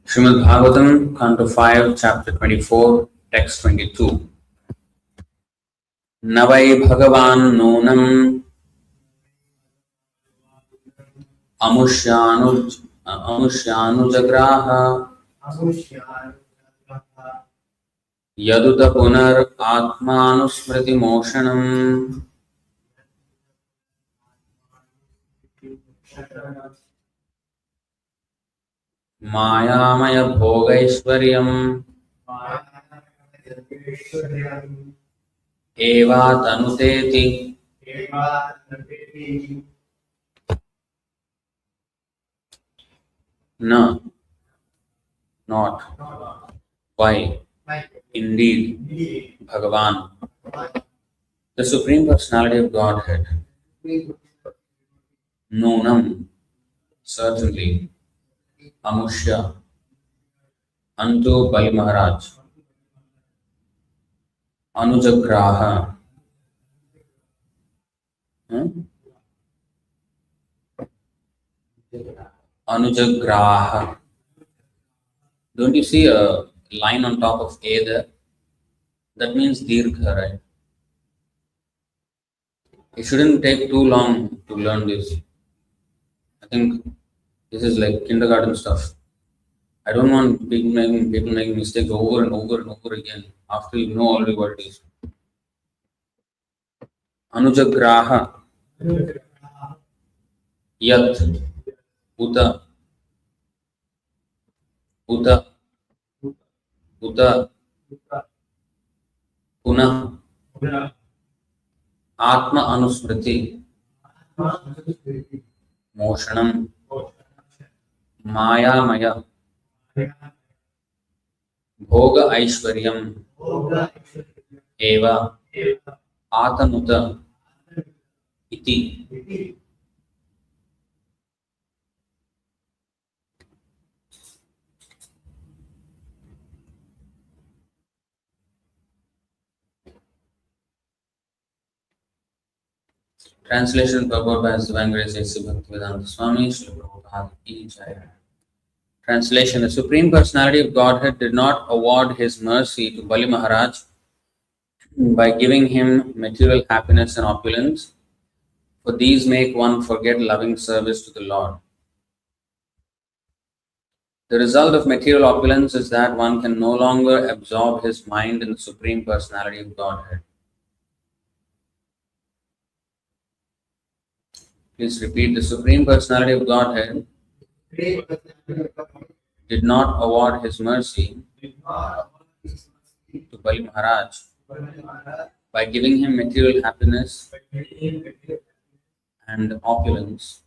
Srimad Bhagavatam, Canto 5, Chapter 24, Text 22. Navai Bhagavan Nonam Amushyanujagraha Yaduta Punar Atmanusmriti Moshanam Mayamaya Bhogaishwaryam Eva Tanuteti. No, not. Why? Indeed, Bhagavan, the Supreme Personality of Godhead, Nunam, certainly, Amushya, unto Bali Maharaj, Anujagraha, Anujagraha. Don't you see a line on top of A there? That means Dirgha, right? It shouldn't take too long to learn this. I think this is like kindergarten stuff. I don't want people making mistakes over and over and over again after you know already what it is. Anujagraha, Yat, Uta, Uta, Uta, Punah, Atma Anusmriti, Moshanam, Maya Maya, Bhoga Aishwaryam, Eva, Atanuta, Iti. Translation purport by His Divine Grace A.C. Bhaktivedanta Swami Srila Prabhupada Ki Jai. Translation: The Supreme Personality of Godhead did not award His mercy to Bali Maharaj by giving him material happiness and opulence, for these make one forget loving service to the Lord. The result of material opulence is that one can no longer absorb his mind in the Supreme Personality of Godhead. Please repeat. The Supreme Personality of Godhead did not award His mercy to Bali Maharaj by giving him material happiness and opulence,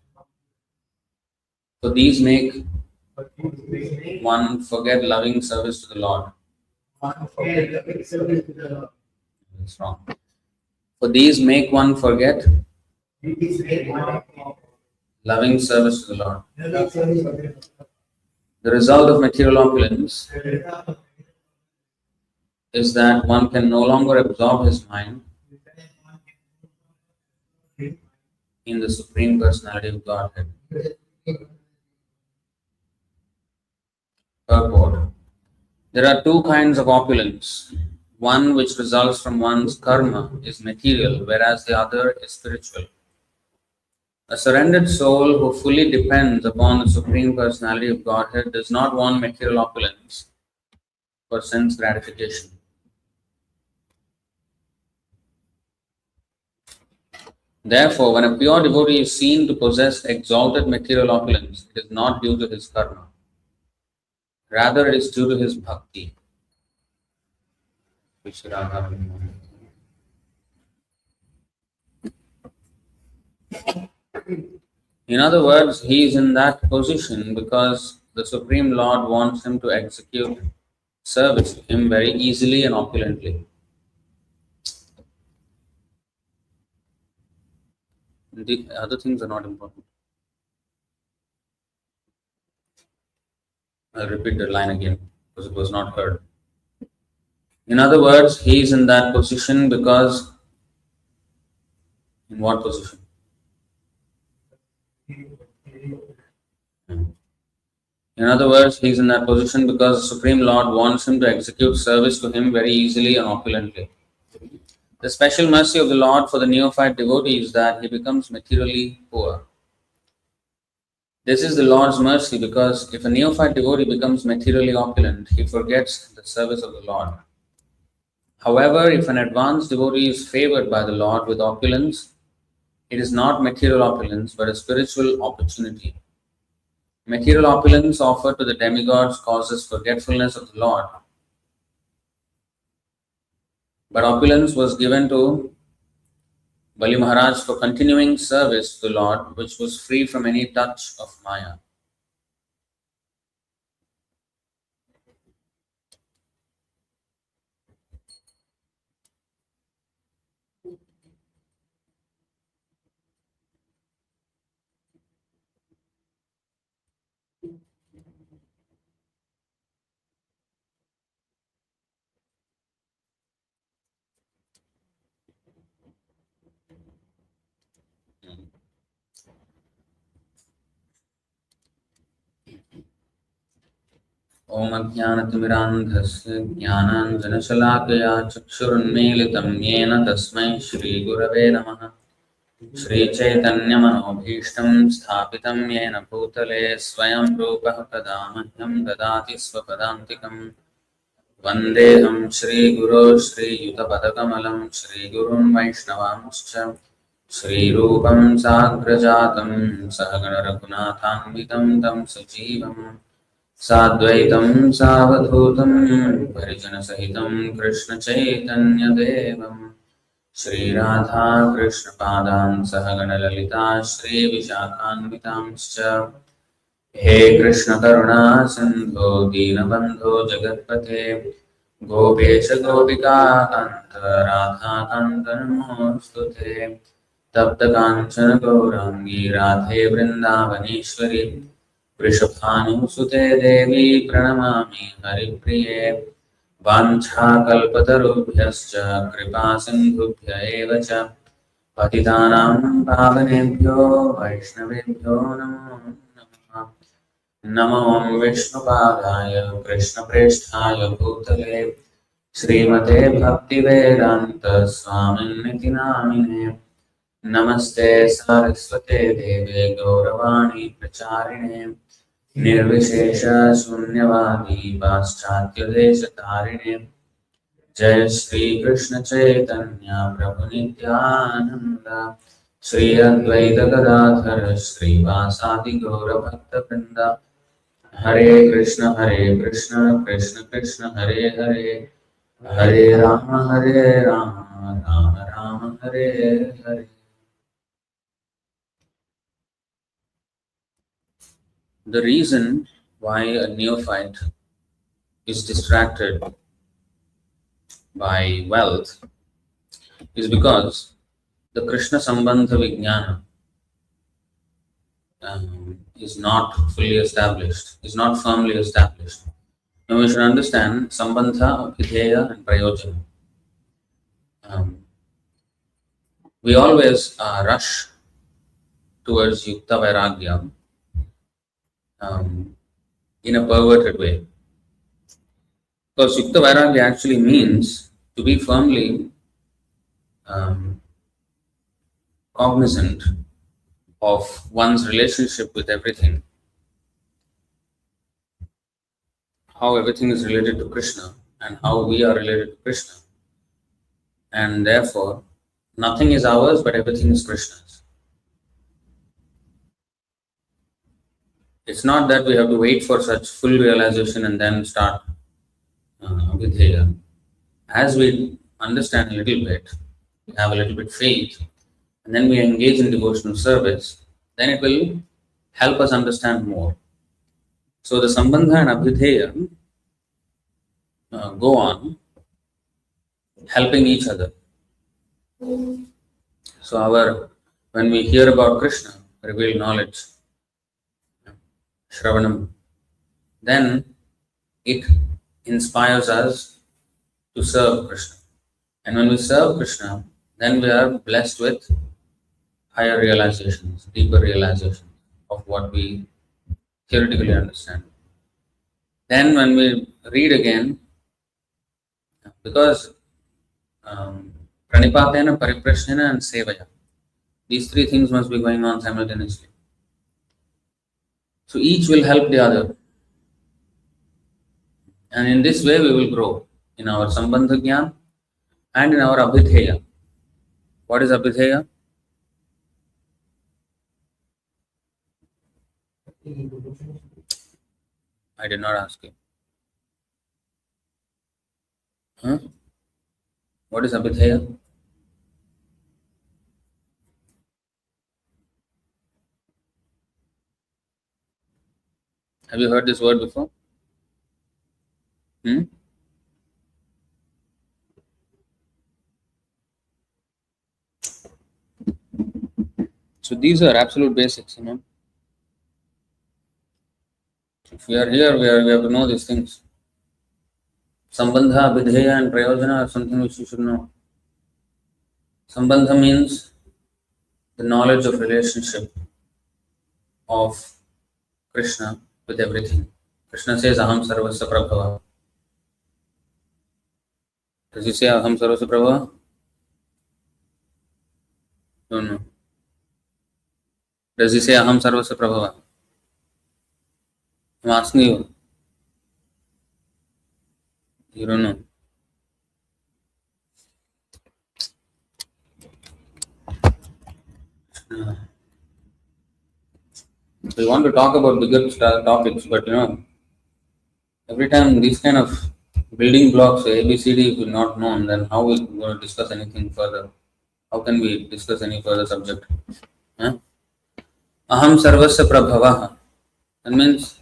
for these make one forget loving service to the Lord. That's wrong. For these make one forget loving service to the Lord. The result of material opulence is that one can no longer absorb his mind in the Supreme Personality of Godhead. Purport: There are two kinds of opulence. One which results from one's karma is material, whereas the other is spiritual. A surrendered soul who fully depends upon the Supreme Personality of Godhead does not want material opulence for sense gratification. Therefore, when a pure devotee is seen to possess exalted material opulence, it is not due to his karma. Rather, it is due to his bhakti. In other words, he is in that position because the Supreme Lord wants him to execute service to him very easily and opulently. The other things are not important. I'll repeat the line again because it was not heard. In other words, he is in that position because... In what position? In other words, he is in that position because the Supreme Lord wants him to execute service to him very easily and opulently. The special mercy of the Lord for the neophyte devotee is that he becomes materially poor. This is the Lord's mercy because if a neophyte devotee becomes materially opulent, he forgets the service of the Lord. However, if an advanced devotee is favored by the Lord with opulence, it is not material opulence but a spiritual opportunity. Material opulence offered to the demigods causes forgetfulness of the Lord. But opulence was given to Bali Maharaj for continuing service to the Lord, which was free from any touch of Maya. ॐ अज्ञानतिमिरान्धस्य ज्ञानाञ्जनशलाकया चक्षुरुन्मीलितं येन तस्मै श्रीगुरवे नमः। श्रीचैतन्यमनोभीष्टं स्थापितं येन भूतले स्वयं रूपः कदा मह्यं ददाति स्वपदान्तिकं। वन्देऽहं श्रीगुरो श्रीयुतपदकमलं श्रीगुरुन् वैष्णवांश्च श्रीरूपं साग्रजातं सहगणरघुनाथान्वितं तं सजीवम् साद्वैतं सावधूतं परिजनसहितं कृष्णचैतन्यदेवं श्रीराधा कृष्णपादान् सहगणललिता श्रीविशाखान्वितांश्च। हे कृष्णकरुणा सिन्धो दीनबन्धो जगत्पते गोपेश गोपिकान्त राधाकान्त नमोऽस्तुते। तप्तकाञ्चन गौराङ्गी राधे वृन्दावनेश्वरी वृषभानुसुते देवी प्रणमामि हरिप्रिये। वाञ्छाकल्पतरुभ्यश्च कृपासिन्धुभ्य एव च पतितानां पावनेभ्यो वैष्णवेभ्यो नमो नमः। नमो विष्णुपादाय कृष्णप्रेष्ठाय भूतले श्रीमते भक्तिवेदान्त स्वामिन्निति नामिने। नमस्ते सारस्वते देवे गौरवाणी प्रचारिणे निर्विशेष शून्यवादी पाश्चात्यदेशतारिणे। जय श्री कृष्ण चैतन्य प्रभु नित्यानंद श्री अद्वैत गदाधर श्रीवासादि गौर भक्तवृंद। हरे Krishna Krishna Krishna Hare Hare Hare Ram Ram Ram Hare Hare. The reason why a neophyte is distracted by wealth is because the Krishna Sambandha Vijnana is not fully established, is not firmly established. Now we should understand Sambandha, Abhideya and Prayojana. We always rush towards Yukta Vairagya in a perverted way. Because Yukta Vairagya actually means to be firmly cognizant of one's relationship with everything, how everything is related to Krishna and how we are related to Krishna. And therefore, nothing is ours but everything is Krishna's. It's not that we have to wait for such full realization and then start Abhideya. As we understand a little bit, we have a little bit faith, and then we engage in devotional service, then it will help us understand more. So the Sambandha and Abhideya go on helping each other. So when we hear about Krishna, revealed knowledge, Shravanam, then it inspires us to serve Krishna. And when we serve Krishna, then we are blessed with higher realizations, deeper realizations of what we theoretically understand. Then when we read again, because pranipatena, pariprashnena and sevaya, these three things must be going on simultaneously. So each will help the other. And in this way we will grow in our sambandha jnana and in our abhidheya. What is abhidheya? I did not ask you. Huh? What is abhidheya? Have you heard this word before? So these are absolute basics, If we are here, we have to know these things. Sambandha, abhidheya and prayojana are something which you should know. Sambandha means the knowledge of relationship of Krishna with everything. Krishna says, Aham sarvasya prabhava. Does he say Aham sarvasya prabhava? No. Does he say Aham sarvasya prabhava? I'm asking you. You don't know. We want to talk about bigger topics, but every time these kind of building blocks, ABCD, if not known, then how we going to discuss anything further? How can we discuss any further subject? Aham sarvasya prabhava. That means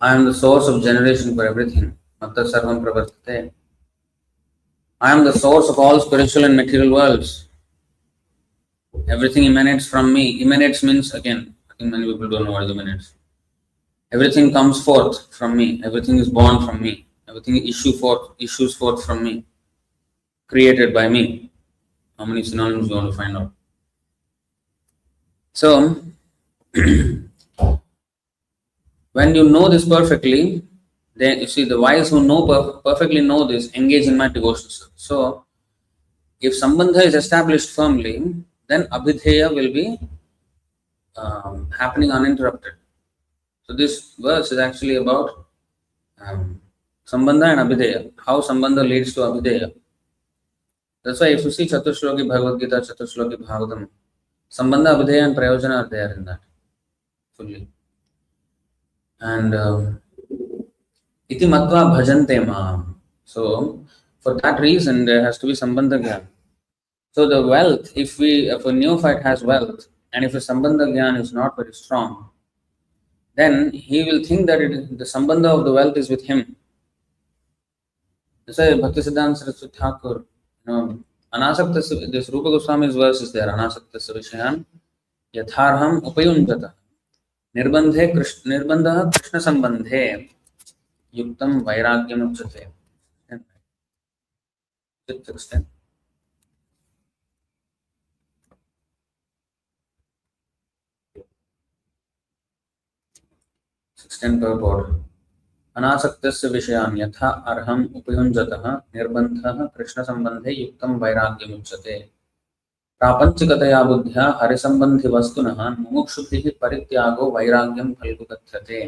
I am the source of generation for everything. Matta sarvam pravartate. I am the source of all spiritual and material worlds. Everything emanates from me. Emanates means, again, I think many people don't know what emanates. Everything comes forth from me. Everything is born from me. Everything issues forth from me. Created by me. How many synonyms you want to find out? So, when you know this perfectly, then you see the wise who know perfectly know this engage in my devotion. So, if sambandha is established firmly, then abhidheya will be happening uninterrupted. So this verse is actually about sambandha and abhidheya, how sambandha leads to abhidheya. That's why if you see Chaturshloki Bhagavad Gita, Chaturshloki Bhagavatam, sambandha, abhidheya and prayojana are there in that fully. And iti matva bhajante maam. So for that reason there has to be sambandha jnana. So the wealth, if a neophyte has wealth, and if a sambandha jnana is not very strong, then he will think that the sambandha of the wealth is with him. That's why Bhaktisiddhanta Saraswati Thakur, anasaktasya, this Rupa Goswami's verse is there, anasaktasya vishayan yatharham upayunjata nirbandhe nirbandha krishna sambandhe yuktam vairagyam uchate. 16 purport. अनासक्तस्य विषयान् यथा अर्हम् उपयुञ्जतः निर्बन्धः कृष्णसम्बन्धे युक्तं वैराग्यमुच्यते प्रापञ्चिकतया बुद्ध्या हरिसम्बन्धि वस्तुनः मुमुक्षुभिः परित्यागो वैराग्यं खलु कथ्यते.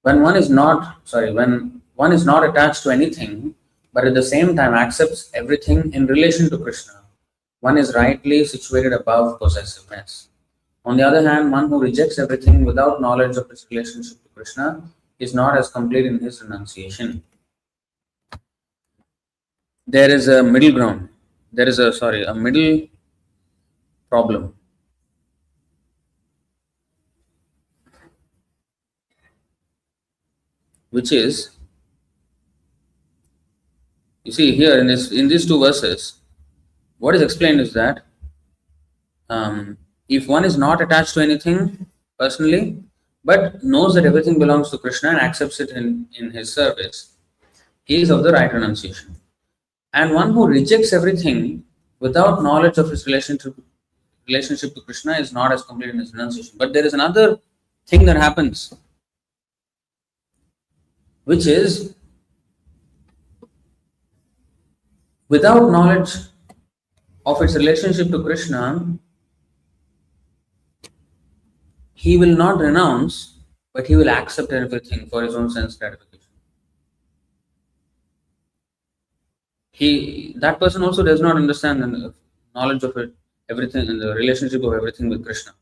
When one is not attached to anything, but at the same time accepts everything in relation to Krishna, one is rightly situated above possessiveness. On the other hand, one who rejects everything without knowledge of his relationship to Krishna is not as complete in his renunciation. There is a middle ground. There is a middle problem. Which is, you see here in these two verses, what is explained is that if one is not attached to anything personally, but knows that everything belongs to Krishna and accepts it in his service, he is of the right renunciation. And one who rejects everything without knowledge of his relationship to Krishna is not as complete in his renunciation. But there is another thing that happens, which is without knowledge of its relationship to Krishna, he will not renounce, but he will accept everything for his own sense gratification. That person also does not understand the knowledge of it, everything, and the relationship of everything with Krishna.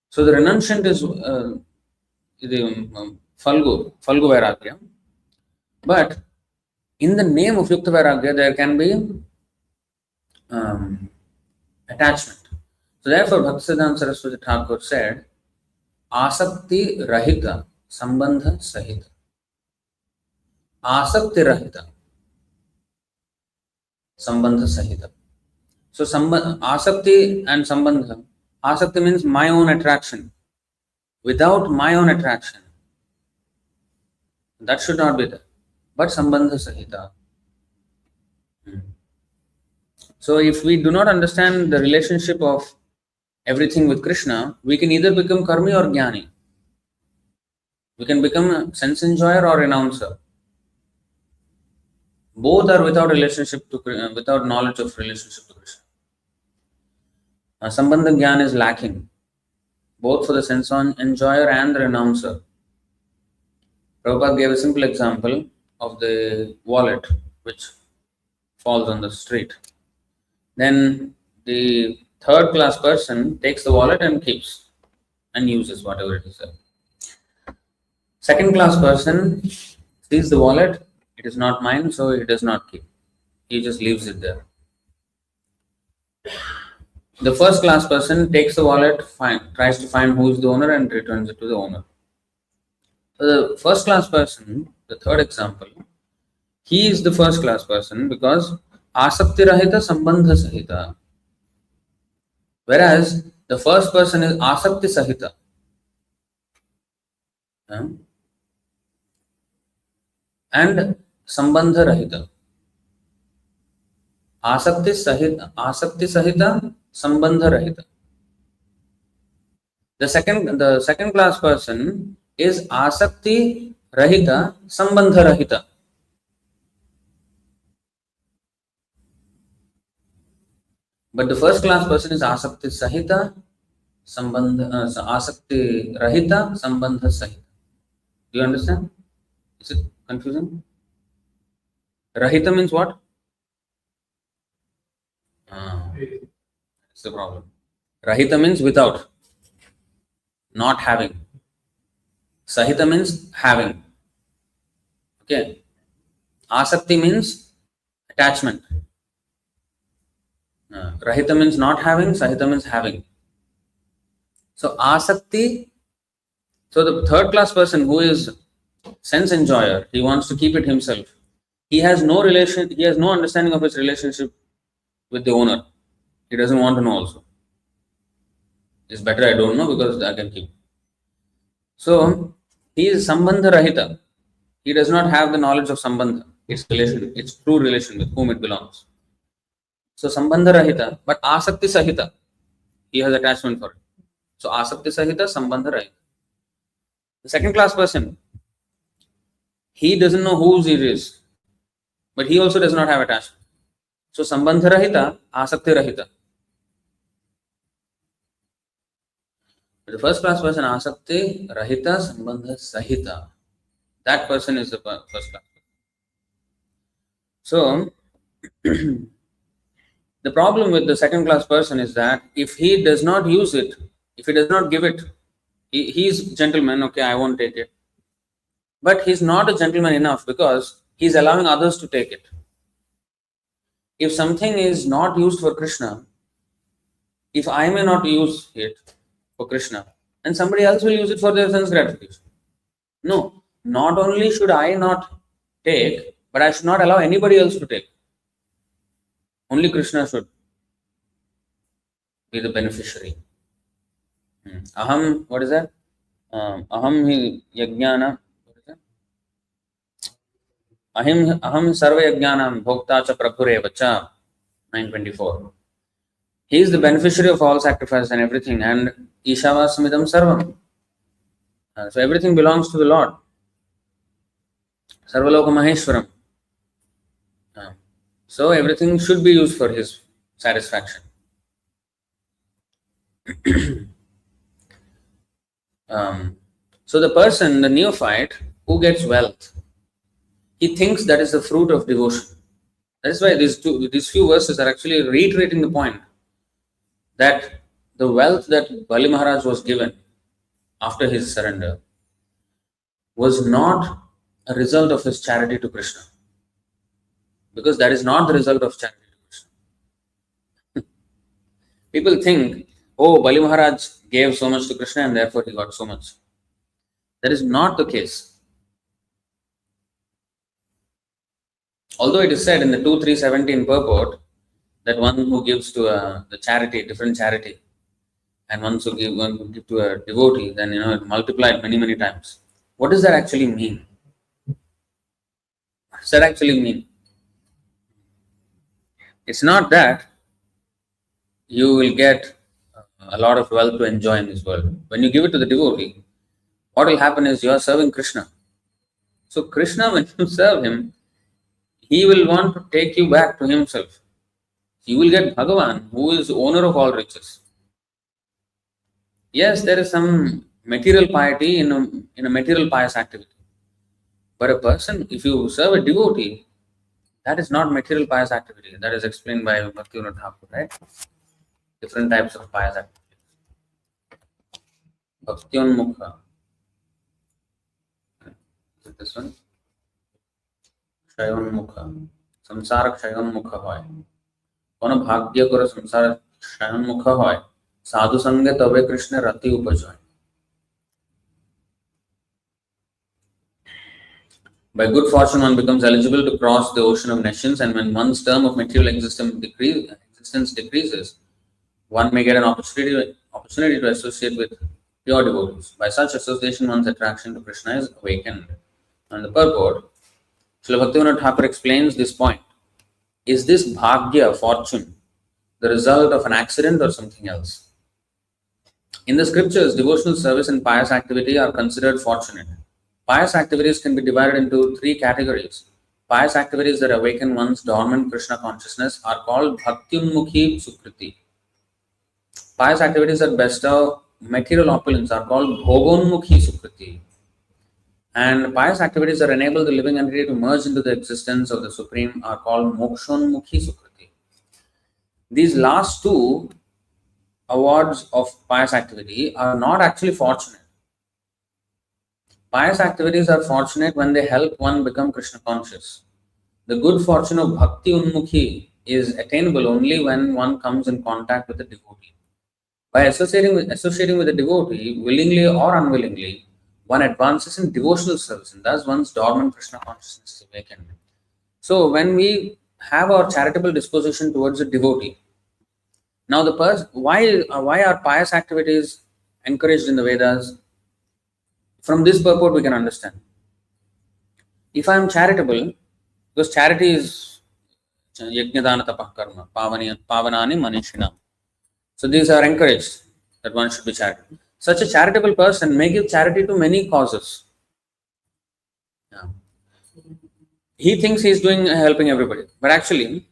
So the renunciant is the Falgu Vairagya. But in the name of Yukta Vairagya, there can be attachment. So therefore, Bhaktisiddhanta Saraswati Thakur said, Asakti Rahita Sambandha Sahita. Asakti Rahita Sambandha Sahita. So Asakti and Sambandha. Asakti means my own attraction. Without my own attraction, that should not be there. But Sambandha Sahita. So if we do not understand the relationship of everything with Krishna, we can either become karmi or jnani. We can become a sense enjoyer or renouncer. Both are without relationship to without knowledge of relationship to Krishna. Sambandha jnana is lacking, both for the sense enjoyer and the renouncer. Prabhupada gave a simple example of the wallet which falls on the street. Then the third class person takes the wallet and keeps and uses whatever it is. Second class person sees the wallet, it is not mine, so he does not keep. He just leaves it there. The first class person takes the wallet, tries to find who is the owner and returns it to the owner. So the first class person, the third example, he is the first class person because Asakti Rahita Sambandha Sahita. Whereas the first person is Asakti Sahita. And Sambandha Rahita. Asakti Sahita, Sambandha Rahita. The second class person is Asakti Rahita, Sambandha Rahita. But the first class person is Asakti Sahita, Asakti Rahita, Sambandha Sahita. Do you understand? Is it confusing? Rahita means what? That's the problem. Rahita means without, not having. Sahita means having. Okay. Asakti means attachment. Rahita means not having, Sahita means having. So Asakti, so the third class person who is sense enjoyer, he wants to keep it himself. He has no understanding of his relationship with the owner. He doesn't want to know also. It's better I don't know because I can keep. So he is Sambandha Rahita. He does not have the knowledge of Sambandha, its relation, its true relation with whom it belongs. So Sambandha Rahita, but Asakti Sahita, he has attachment for it. So Asakti Sahita, Sambandha Rahita. The second class person, he doesn't know whose it is, but he also does not have attachment. So Sambandha Rahita, Asakti Rahita. The first class person, Asakti Rahita, Sambandha Sahita. That person is the first class. So the problem with the second class person is that if he does not use it, if he does not give it, he's gentleman, okay, I won't take it. But he's not a gentleman enough because he's allowing others to take it. If something is not used for Krishna, if I may not use it for Krishna, and somebody else will use it for their sense gratification. No, not only should I not take, but I should not allow anybody else to take. Only Krishna should be the beneficiary. Aham, what is that? Aham hi yajnana. What is that? Aham sarva yajnanam bhokta cha prabhureva cha. 924. He is the beneficiary of all sacrifices and everything, and Ishavasmidam sarvam. So everything belongs to the Lord. Sarvaloka Maheshwaram. So everything should be used for his satisfaction. So the person, the neophyte, who gets wealth, he thinks that is the fruit of devotion. That is why these few verses are actually reiterating the point that the wealth that Bali Maharaj was given after his surrender was not a result of his charity to Krishna, because that is not the result of charity to Krishna. People think, oh, Bali Maharaj gave so much to Krishna and therefore he got so much. That is not the case. Although it is said in the 2.3.17 purport that one who gives to the charity, different charity, and one who give to a devotee, then it multiplied many times. What does that actually mean? What does that actually mean? It's not that you will get a lot of wealth to enjoy in this world. When you give it to the devotee, what will happen is you are serving Krishna. So Krishna, when you serve him, he will want to take you back to himself. You will get Bhagavan, who is owner of all riches. Yes, there is some material piety in a material pious activity. But a person, if you serve a devotee, that is not material pious activity. That is explained by Bhaktivinoda Thakur, right? Different types of pious activities. Bhaktyonmukha. Is it this one? Kṣayonmukha. Samsara Kṣayonmukha hoy. Kono bhagya karo samsara Kṣayonmukha hoy. Sadhu sange tabe Krishna rati upajoy. By good fortune, one becomes eligible to cross the ocean of nations, and when one's term of material existence decreases, one may get an opportunity to associate with pure devotees. By such association, one's attraction to Krishna is awakened. And the purport, Srila Bhaktivinoda Thakur explains this point. Is this bhagya, fortune, the result of an accident or something else? In the scriptures, devotional service and pious activity are considered fortunate. Pious activities can be divided into three categories. Pious activities that awaken one's dormant Kṛṣṇa consciousness are called bhaktyunmukhi sukriti. Pious activities that bestow material opulence are called bhogonmukhi sukriti. And pious activities that enable the living entity to merge into the existence of the Supreme are called mokshonmukhi sukriti. These last two awards of pious activity are not actually fortunate. Pious activities are fortunate when they help one become Krishna conscious. The good fortune of bhakti unmukhi is attainable only when one comes in contact with a devotee. By associating with a devotee, willingly or unwillingly, one advances in devotional service, and thus one's dormant Krishna consciousness is awakened. So when we have our charitable disposition towards a devotee, now why are pious activities encouraged in the Vedas? From this purport we can understand. If I am charitable, because charity is yajnadana tapah karma, pavanani manishinam. So these are encouraged that one should be charitable. Such a charitable person may give charity to many causes. Yeah. He thinks he is helping everybody, but actually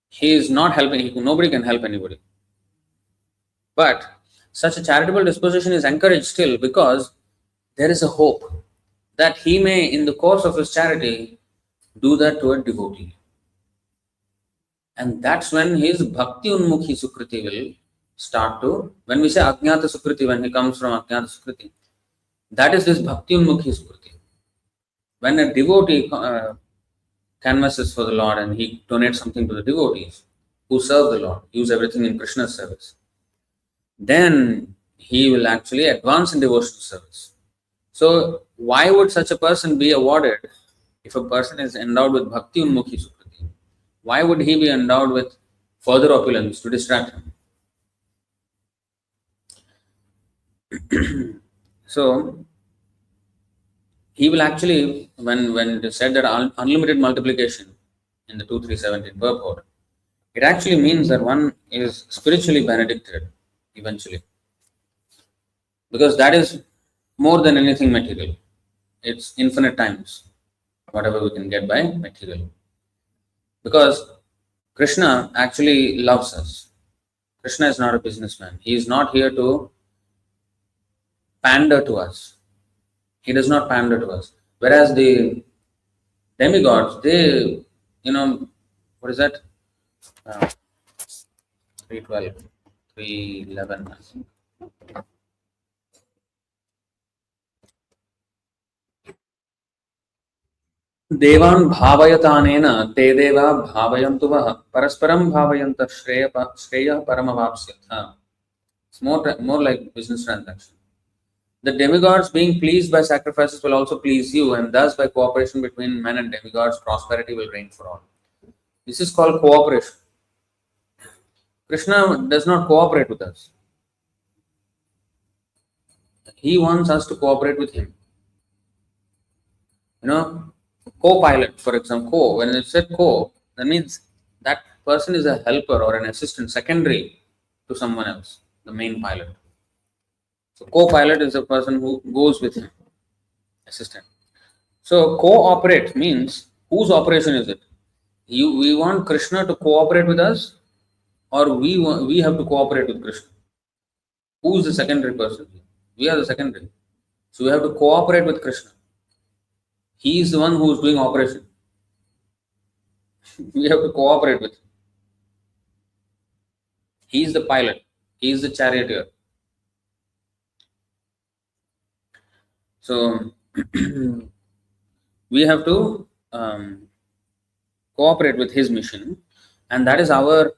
he is not helping. Nobody can help anybody. But such a charitable disposition is encouraged still because there is a hope that he may, in the course of his charity, do that to a devotee. And that's when his bhakti unmukhi sukriti will start to, when we say ajnata sukriti, when he comes from ajnata sukriti, that is this bhakti unmukhi sukriti. When a devotee canvasses for the Lord and he donates something to the devotees who serve the Lord, use everything in Krishna's service, then he will actually advance in devotional service. So why would such a person be awarded if a person is endowed with bhakti unmukhi sukriti? Why would he be endowed with further opulence to distract him? So he will actually, when it is said that unlimited multiplication in the 2.3.17 purport, it actually means that one is spiritually benedicted eventually. because that is more than anything material. It's infinite times whatever we can get by material. Because Krishna actually loves us. Krishna is not a businessman. He is not here to pander to us. He does not pander to us. Whereas the demigods, they, what is that? Uh, 312, 311, I think. देवान् भावयतानेन ते देवा भावयन्तु वः परस्परं भावयन्तः श्रेयः परमवाप्स्यथ. It's more like business transaction. The demigods being pleased by sacrifices will also please you, and thus by cooperation between men and demigods, prosperity will reign for all. This is called cooperation. Krishna does not cooperate with us. He wants us to cooperate with him. Co-pilot, for example, when it said co, that means that person is a helper or an assistant, secondary to someone else, the main pilot. So co-pilot is a person who goes with him, assistant. So cooperate means whose operation is it? We want Krishna to cooperate with us, or we have to cooperate with Krishna. Who is the secondary person? We are the secondary. So we have to cooperate with Krishna. He is the one who is doing operation. We have to cooperate with him. He is the pilot. He is the charioteer. So we have to cooperate with his mission, and that is our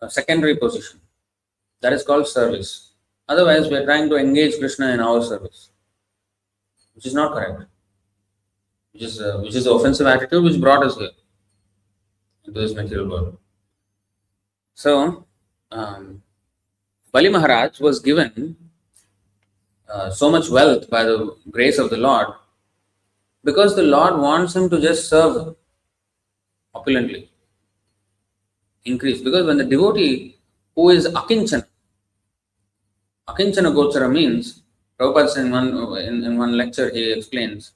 secondary position. That is called service. Otherwise, we are trying to engage Krishna in our service, which is not correct. Which is the offensive attitude which brought us here into this material world. So, Bali Maharaj was given so much wealth by the grace of the Lord because the Lord wants him to just serve opulently, increase. Because when the devotee who is Akinchana Gochara means, Prabhupada said in one lecture he explains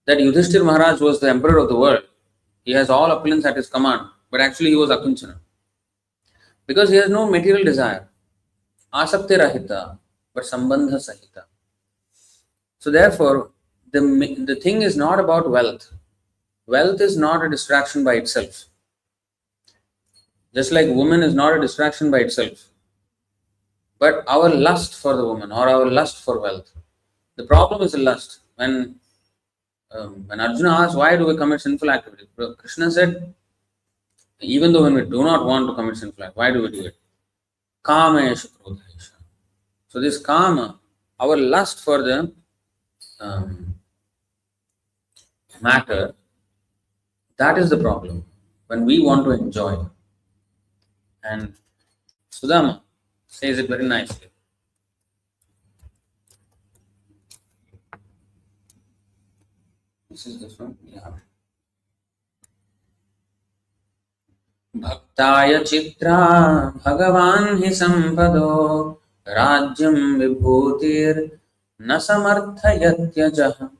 that Yudhishthir Maharaj was the emperor of the world. He has all opulence at his command, but actually he was Akinchana. Because he has no material desire. Asakti rahita, but sambandha sahita. So therefore, the thing is not about wealth. Wealth is not a distraction by itself. Just like woman is not a distraction by itself. But our lust for the woman or our lust for wealth. The problem is the lust. When Arjuna asked, why do we commit sinful activity? Krishna said, even though when we do not want to commit sinful activity, why do we do it? Kamesha krodhesha. So this kama, our lust for the matter, that is the problem. When we want to enjoy. And Sudama says it very nicely. This is this one, yeah. Bhaktāya chitra bhagavan hi sampado rajyam vibhutir na samarthayatyajah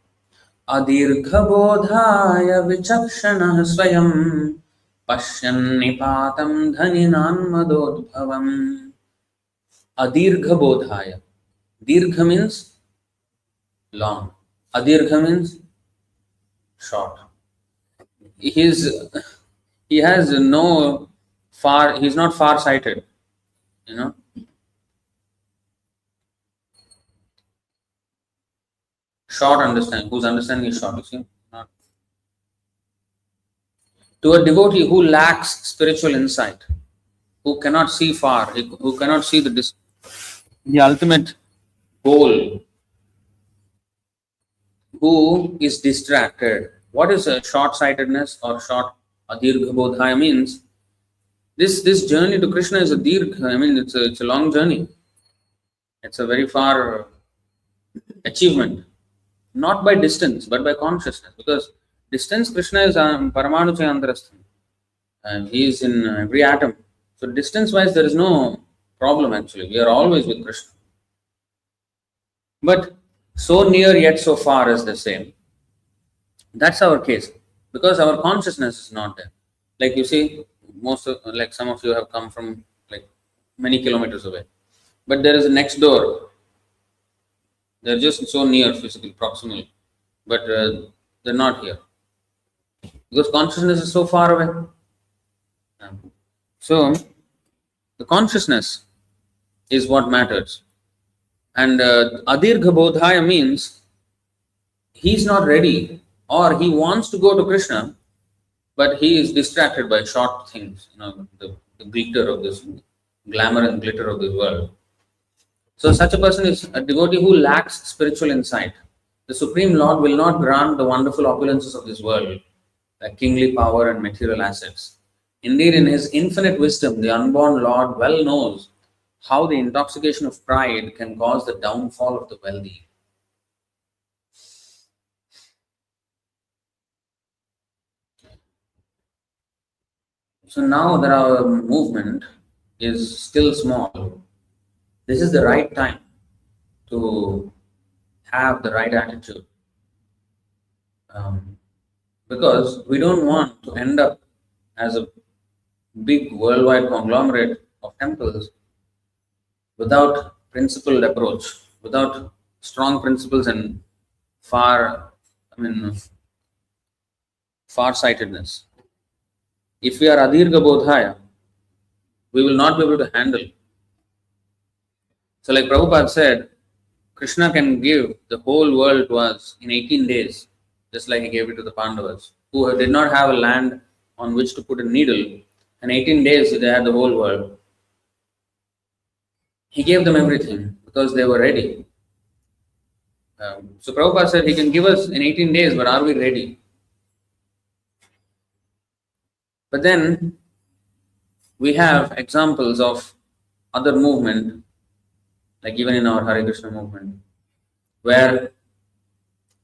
adirgha bodhaya vichakshanah swayam pashyan nipatam dhaninan madodbhavam. Adirgha bodhaya. Dirgha means long. Adirgha means short. He has no far, he's not far sighted, short understanding, whose understanding is short, you see. Not. To a devotee who lacks spiritual insight, who cannot see far, who cannot see the ultimate goal, who is distracted. What is a short-sightedness or short adirgha bodhaya means? This journey to Krishna is a dirgha. I mean, it's a long journey. It's a very far achievement, not by distance but by consciousness. Because distance, Krishna is paramanu chayantarastha, and he is in every atom. So distance-wise, there is no problem actually. We are always with Krishna. But so near yet so far, as they say. That's our case because our consciousness is not there. Like you see, like some of you have come from like many kilometers away, but there is a next door. They're just so near physical proximally, but they're not here because consciousness is so far away. So the consciousness is what matters. And Adirgha Bodhaya means he's not ready or he wants to go to Krishna, but he is distracted by short things, the glitter of this, glamour and glitter of this world. So such a person is a devotee who lacks spiritual insight. The Supreme Lord will not grant the wonderful opulences of this world, like kingly power and material assets. Indeed, in his infinite wisdom, the unborn Lord well knows how the intoxication of pride can cause the downfall of the wealthy. So now that our movement is still small, this is the right time to have the right attitude. Because we don't want to end up as a big worldwide conglomerate of temples without principled approach, without strong principles and far-sightedness. If we are Adirgha Bodhaya, we will not be able to handle. So like Prabhupada said, Krishna can give the whole world to us in 18 days, just like he gave it to the Pandavas, who did not have a land on which to put a needle, and 18 days they had the whole world. He gave them everything because they were ready. So Prabhupada said he can give us in 18 days, but are we ready? But then we have examples of other movement, like even in our Hare Krishna movement, where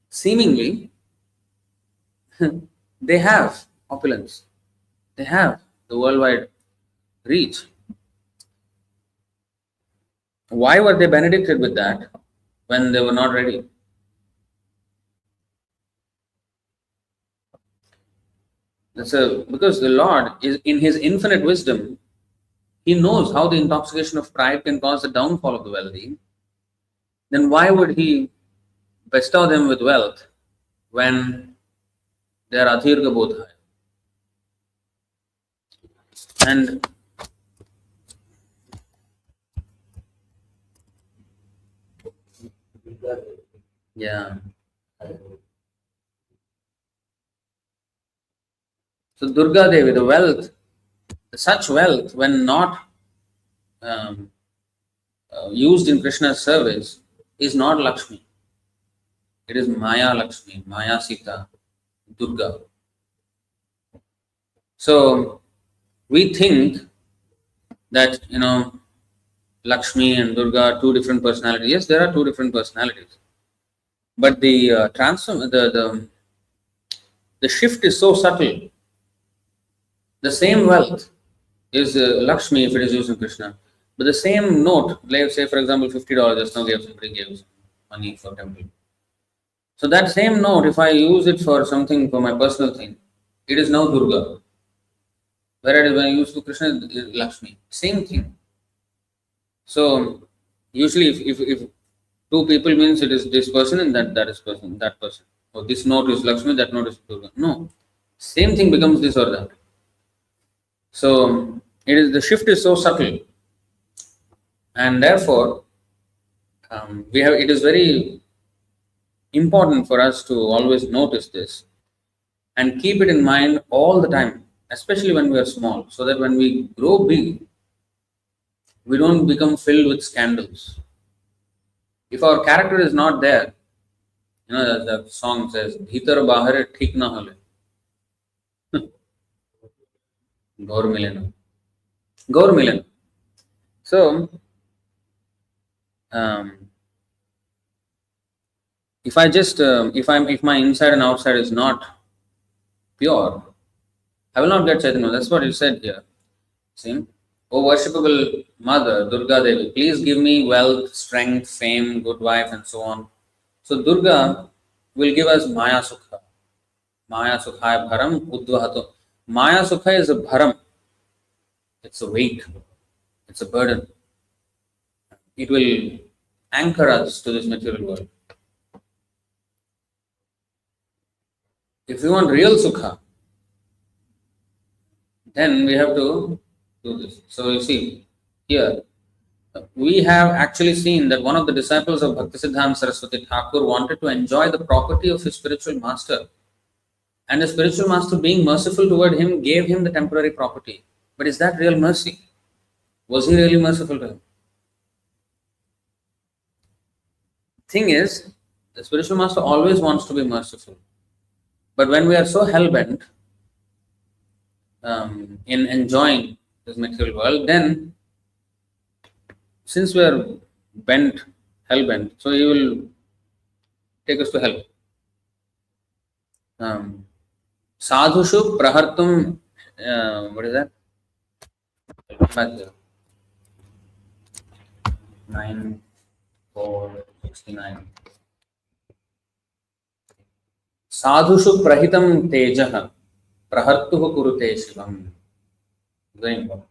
seemingly they have opulence, they have the worldwide reach. Why were they benedicted with that when they were not ready? Because the Lord is in his infinite wisdom, he knows how the intoxication of pride can cause the downfall of the wealthy. Then why would he bestow them with wealth when they are Adirgha Bodhaya? And yeah. So Durga Devi, the wealth, such wealth, when not used in Krishna's service, is not Lakshmi. It is Maya Lakshmi, Maya Sita, Durga. So we think that Lakshmi and Durga are two different personalities. Yes, there are two different personalities, but the the shift is so subtle. The same wealth is Lakshmi if it is used in Krishna, but the same note, like say for example $50, just now somebody gave money for temple. So that same note, if I use it for something for my personal thing, it is now Durga. Whereas when I use to Krishna, it is Lakshmi. Same thing. So usually if two people means it is this person and that is person, that person. Or this note is Lakshmi, that note is Durga. No. Same thing becomes this or that. So the shift is so subtle. And therefore it is very important for us to always notice this and keep it in mind all the time, especially when we are small, so that when we grow big, we don't become filled with scandals. If our character is not there, the song says, "Bhitar bahare thik na hole, gaur milena." Gaur milena. So, if my inside and outside is not pure, I will not get Chaitanya. That's what you said here. See? O worshipable Mother, Durga Devi, please give me wealth, strength, fame, good wife, and so on. So Durga will give us Maya Sukha. Maya Sukhaya Bharam Udvahato. Maya Sukha is a bharam. It's a weight. It's a burden. It will anchor us to this material world. If we want real Sukha, then we have to do this. So you see, here we have actually seen that one of the disciples of Bhaktisiddhanta Saraswati Thakur wanted to enjoy the property of his spiritual master. And the spiritual master, being merciful toward him, gave him the temporary property. But is that real mercy? Was he really merciful to him? Thing is, the spiritual master always wants to be merciful. But when we are so hell-bent in enjoying this material world, then since we are bent, hell-bent, so he will take us to hell. Sadhushu prahartum, what is that? Back there. 9:4:69. Sadhushu prahitam tejah prahartuhu kurute shivam. Very important.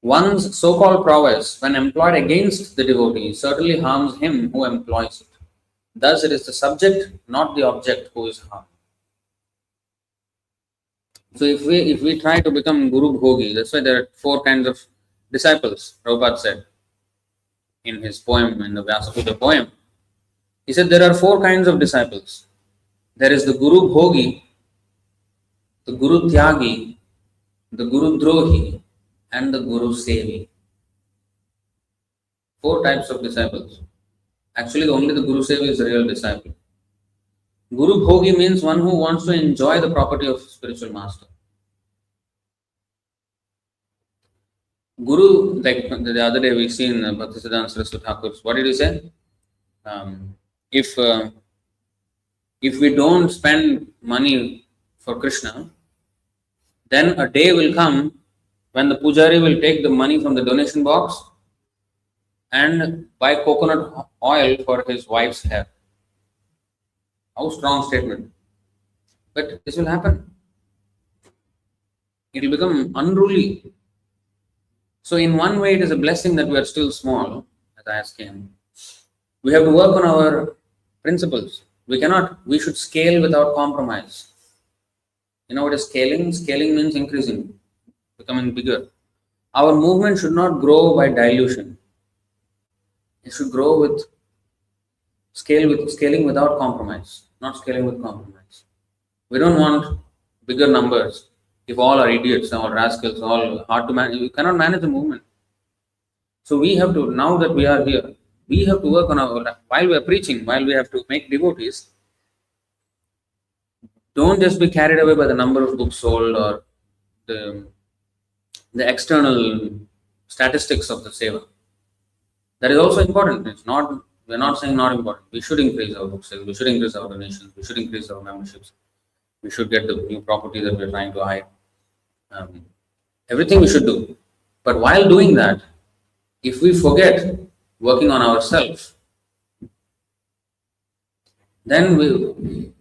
One's so-called prowess, when employed against the devotee, certainly harms him who employs it. Thus, it is the subject, not the object, who is harmed. So, if we try to become Guru Bhogi, that's why there are 4 kinds of disciples. Prabhupada said in his poem, in the Vyasapuja poem, he said there are 4 kinds of disciples. There is the Guru Bhogi, the Guru Tyagi, the Guru Drohi, and the Guru Sevi. 4 types of disciples. Actually, only the Guru Sevi is the real disciple. Guru Bhogi means one who wants to enjoy the property of spiritual master. Guru, like the other day we seen Bhaktisiddhanta Saraswati Thakur's, what did he say? If we don't spend money for Krishna, then a day will come when the pujari will take the money from the donation box and buy coconut oil for his wife's hair. How strong statement. But this will happen. It will become unruly. So in one way it is a blessing that we are still small, as I asked him. We have to work on our principles. We should scale without compromise. You know what is scaling? Scaling means increasing, becoming bigger. Our movement should not grow by dilution. It should grow with scaling without compromise, not scaling with compromise. We don't want bigger numbers. If all are idiots, all rascals, all hard to manage, you cannot manage the movement. So we have to, now that we are here, we have to work on our, while we are preaching, while we have to make devotees, don't just be carried away by the number of books sold or the external statistics of the seva. That is also important. We're not saying not important. We should increase our book sales, we should increase our donations, we should increase our memberships, we should get the new property that we're trying to hire. Everything we should do. But while doing that, if we forget working on ourselves, then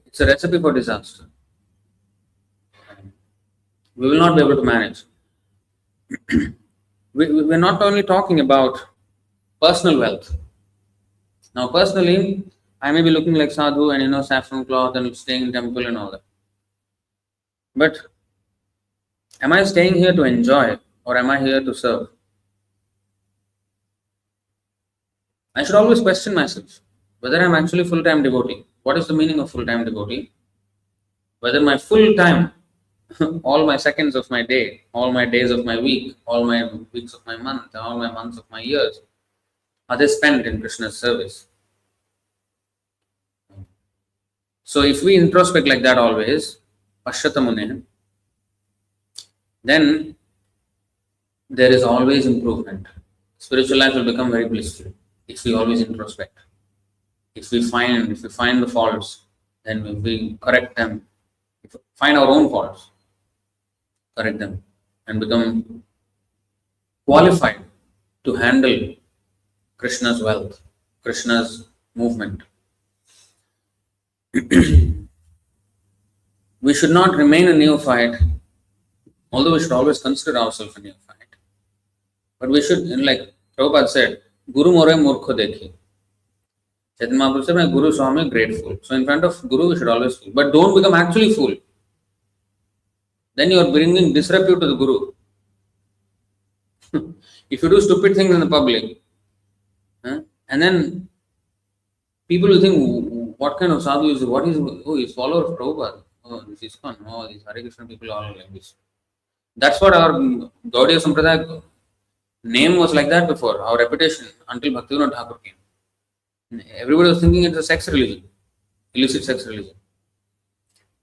it's a recipe for disaster. We will not be able to manage. We're not only talking about personal wealth. Now, personally, I may be looking like sadhu and saffron cloth and staying in temple and all that. But am I staying here to enjoy or am I here to serve? I should always question myself whether I'm actually full-time devotee. What is the meaning of full-time devotee? Whether my full time, all my seconds of my day, all my days of my week, all my weeks of my month, all my months of my years, are they spent in Krishna's service? So if we introspect like that always, Pashyata, then there is always improvement. Spiritual life will become very blissful if we always introspect. If we find the faults, then we correct them. If we find our own faults, correct them. and become qualified to handle Krishna's wealth, Krishna's movement. We should not remain a neophyte, although we should always consider ourselves a neophyte. But we should, like Prabhupada said, Guru more murkho dekhi. Chaitanya Mahaprabhu said, my Guru saw me grateful. So in front of Guru, we should always fool. But don't become actually fool. Then you are bringing disrepute to the Guru. If you do stupid things in the public, and then people will think, what kind of sadhu is he? What is, oh, he's follower of Prabhupada. Oh, this is fun. Oh, these Hare Krishna people are all like this. That's what our Gaudiya Sampradaya name was like that before, our reputation, until Bhaktivinoda Thakur came. Everybody was thinking it's a sex religion, illicit sex religion.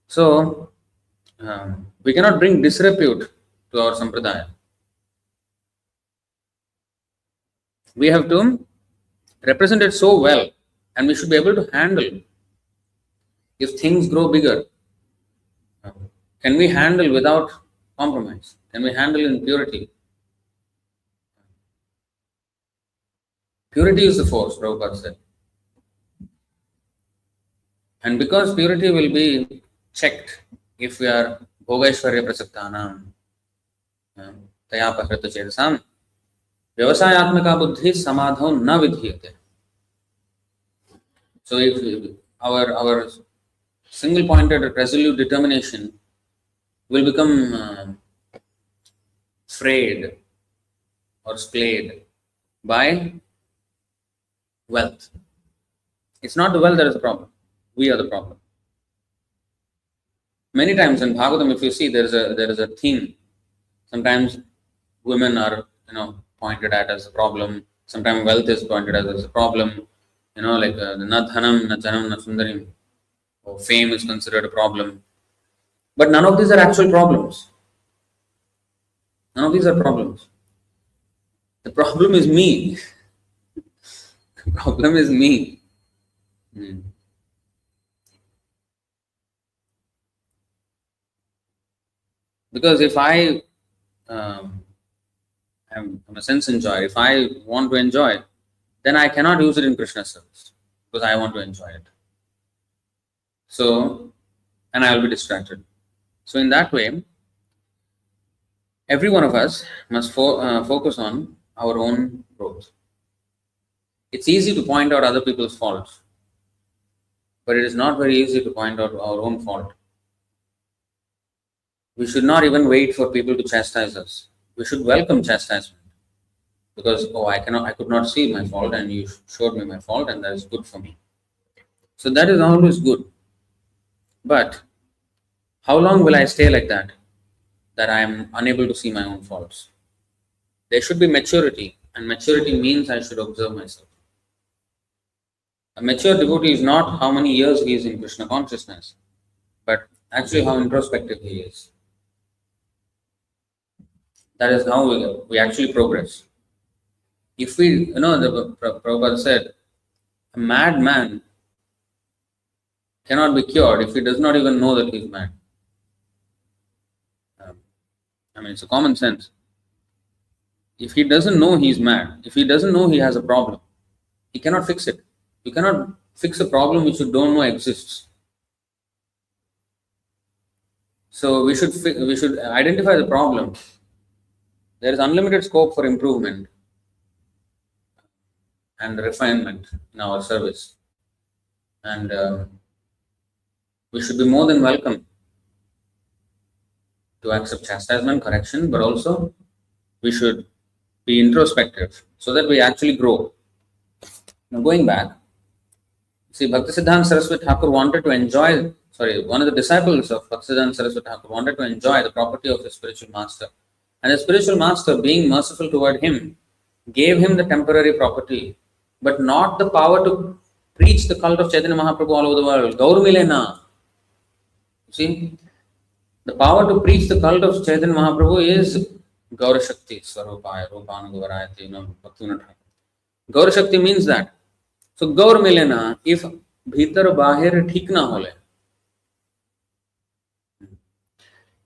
So, we cannot bring disrepute to our Sampradaya. We have to represent it so well, and we should be able to handle. If things grow bigger, can we handle without compromise? Can we handle in purity? Purity is the force, Prabhupada said. And because purity will be checked if we are Bhogaishwarya Prasaktanam, Tayapahrita Chedasam, Vyavasayatmaka Buddhi Samadho Na Vidhiyate. So if our single pointed resolute determination will become frayed or splayed by wealth. It's not the wealth that is the problem. We are the problem. Many times in Bhagavatam, if you see, there is a theme. Sometimes women are pointed at as a problem. Sometimes wealth is pointed at as a problem. Like na dhanam, na janam, na sundarim. Or fame is considered a problem. But none of these are actual problems. None of these are problems. The problem is me. The problem is me. Because if I am a sense enjoyer, if I want to enjoy, then I cannot use it in Krishna service because I want to enjoy it. So, and I will be distracted. So in that way, every one of us must focus on our own growth. It's easy to point out other people's faults, but it is not very easy to point out our own fault. We should not even wait for people to chastise us. We should welcome chastisement because, I could not see my fault and you showed me my fault and that is good for me. So that is always good. But how long will I stay like that I am unable to see my own faults? There should be maturity, and maturity means I should observe myself. A mature devotee is not how many years he is in Kṛṣṇa consciousness, but actually how introspective he is. That is how we actually progress. If we, the Prabhupada said, a mad man cannot be cured if he does not even know that he is mad. It's a common sense. If he doesn't know he is mad, if he doesn't know he has a problem, he cannot fix it. You cannot fix a problem which you don't know exists. So we should identify the problem. There is unlimited scope for improvement and refinement in our service. And we should be more than welcome to accept chastisement, correction, but also we should be introspective so that we actually grow. Now going back, see, Bhaktisiddhanta Saraswati Thakur wanted to enjoy, one of the disciples of Bhaktisiddhanta Saraswati Thakur wanted to enjoy the property of his spiritual master. And the spiritual master, being merciful toward him, gave him the temporary property, but not the power to preach the cult of Chaitanya Mahaprabhu all over the world. Gaur milena. See, the power to preach the cult of Chaitanya Mahaprabhu is Gaur Shakti, Swarupaya, Rupanugavarayati, Bhaktivinoda Thakur. Gaur Shakti means that. So Gaur milena, if bhitar bahir thik na hole,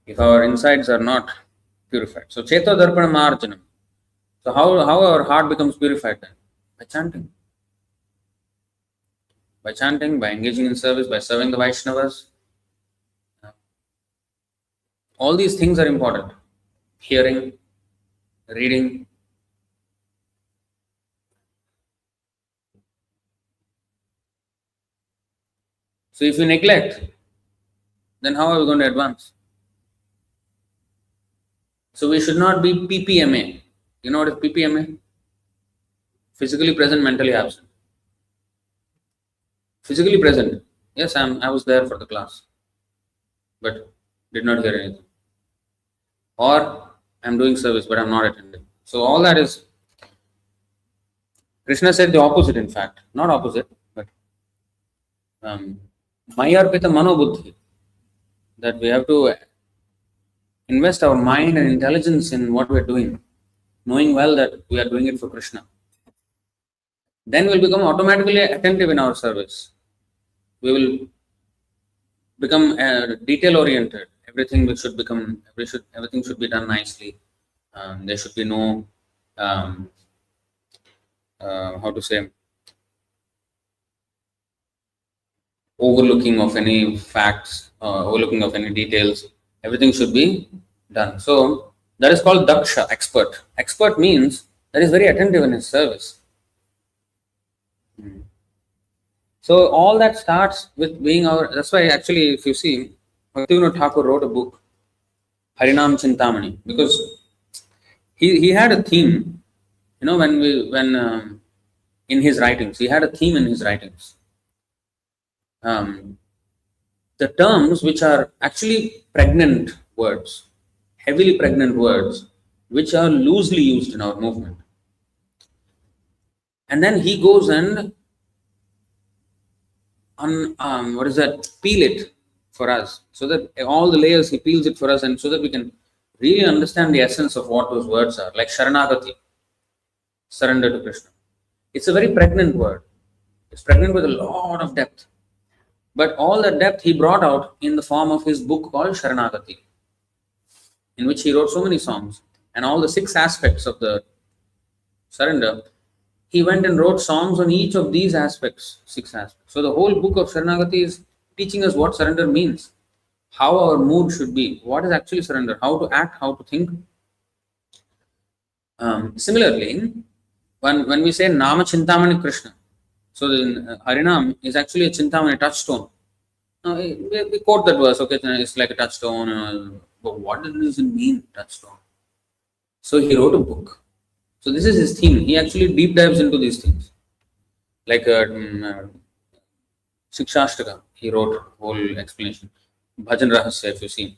if our insides are not purified. So Cheto Darpana Marjanam. So how our heart becomes purified then? By chanting. By chanting, by engaging in service, by serving the Vaishnavas. All these things are important. Hearing, reading. So if we neglect, then how are we going to advance? So we should not be PPMA. You know what is PPMA? Physically present, mentally absent. Physically present. Yes, I was there for the class, but did not hear anything. Or I'm doing service, but I'm not attending. So all that is, Krishna said the opposite, in fact. Not opposite, but Mayarpita Manobuddhi. That we have to invest our mind and intelligence in what we're doing, knowing well that we are doing it for Krishna. Then we'll become automatically attentive in our service. We will become detail oriented. Everything should be done nicely. There should be no how to say, overlooking of any facts, overlooking of any details. Everything should be done. So that is called daksha, expert. Expert means that is very attentive in his service. So all that starts with being our. That's why actually, if you see, Bhaktivinoda Thakur wrote a book, Harinam Chintamani, because he had a theme. You know, when in his writings, he had a theme in his writings. The terms which are actually pregnant words, heavily pregnant words, which are loosely used in our movement. And then he goes and peel it for us, so that all the layers he peels it for us, and so that we can really understand the essence of what those words are. Like Sharanagati, surrender to Krishna. It's a very pregnant word. It's pregnant with a lot of depth. But all that depth he brought out in the form of his book called Sharanagati, in which he wrote so many songs. And all the 6 aspects of the surrender, he went and wrote songs on each of these aspects, 6 aspects. So the whole book of Sharanagati is teaching us what surrender means, how our mood should be, what is actually surrender, how to act, how to think. Similarly, when we say Nama Chintamani Krishna, so the Harinam is actually a Chintamani, touchstone. We quote that verse, okay, it's like a touchstone, but what does it mean, touchstone? So he wrote a book. So this is his theme. He actually deep dives into these things. Like Shikshashtaka, he wrote a whole explanation. Bhajan Rahasya, if you see,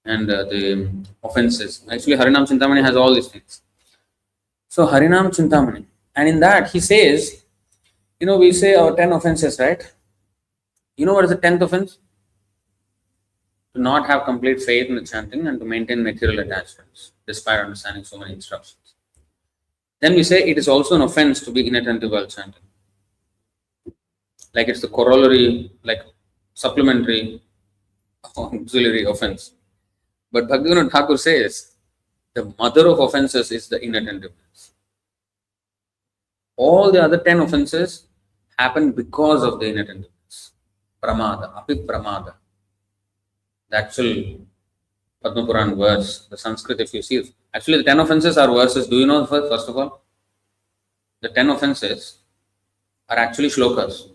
and the offenses. Actually, Harinam Chintamani has all these things. So Harinam Chintamani, and in that he says, we say our 10 offenses, right? You know what is the 10th offense? To not have complete faith in the chanting and to maintain material attachments, despite understanding so many instructions. Then we say it is also an offense to be inattentive while chanting. Like it's the corollary, like supplementary, auxiliary offense. But Bhaktivinoda Thakur says the mother of offenses is the inattentiveness. All the other 10 offenses happen because of the inattentiveness. Pramada, apit pramada. The actual Padma Puran verse, the Sanskrit, if you see, actually the 10 offenses are verses. Do you know first of all? The 10 offenses are actually shlokas.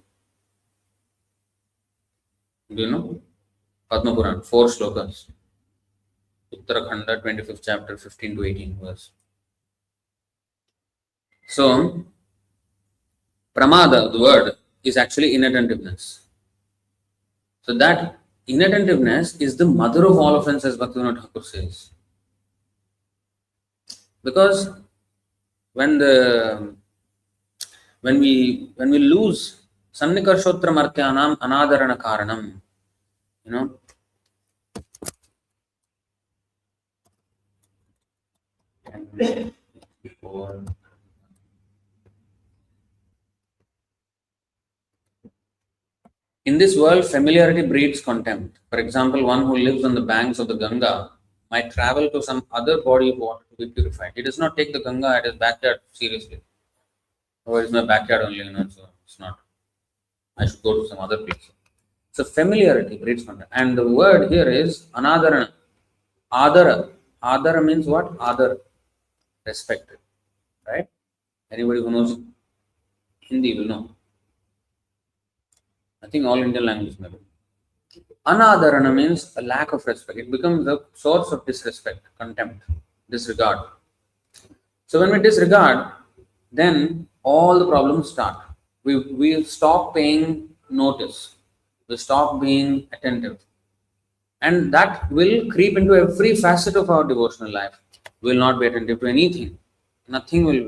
Do you know? Padma Puran, 4 shlokas. Uttarakhanda, 25th chapter, 15 to 18 verse. So, pramada, the word, is actually inattentiveness. So that inattentiveness is the mother of all offenses, Bhaktivinoda Thakur says. Because when we lose Sannikarshotra Martyanam Anadarana Karanam, in this world, familiarity breeds contempt. For example, one who lives on the banks of the Ganga might travel to some other body of water to be purified. He does not take the Ganga at his backyard seriously. Oh, it's my backyard only, so it's not. I should go to some other place. So familiarity breeds contempt. And the word here is anadarana. Adara. Adara means what? Adar. Respected. Right? Anybody who knows Hindi will know. I think all Indian languages maybe. Anadarana means a lack of respect. It becomes a source of disrespect, contempt, disregard. So when we disregard, then all the problems start. We stop paying notice. We stop being attentive. And that will creep into every facet of our devotional life. We will not be attentive to anything. Nothing will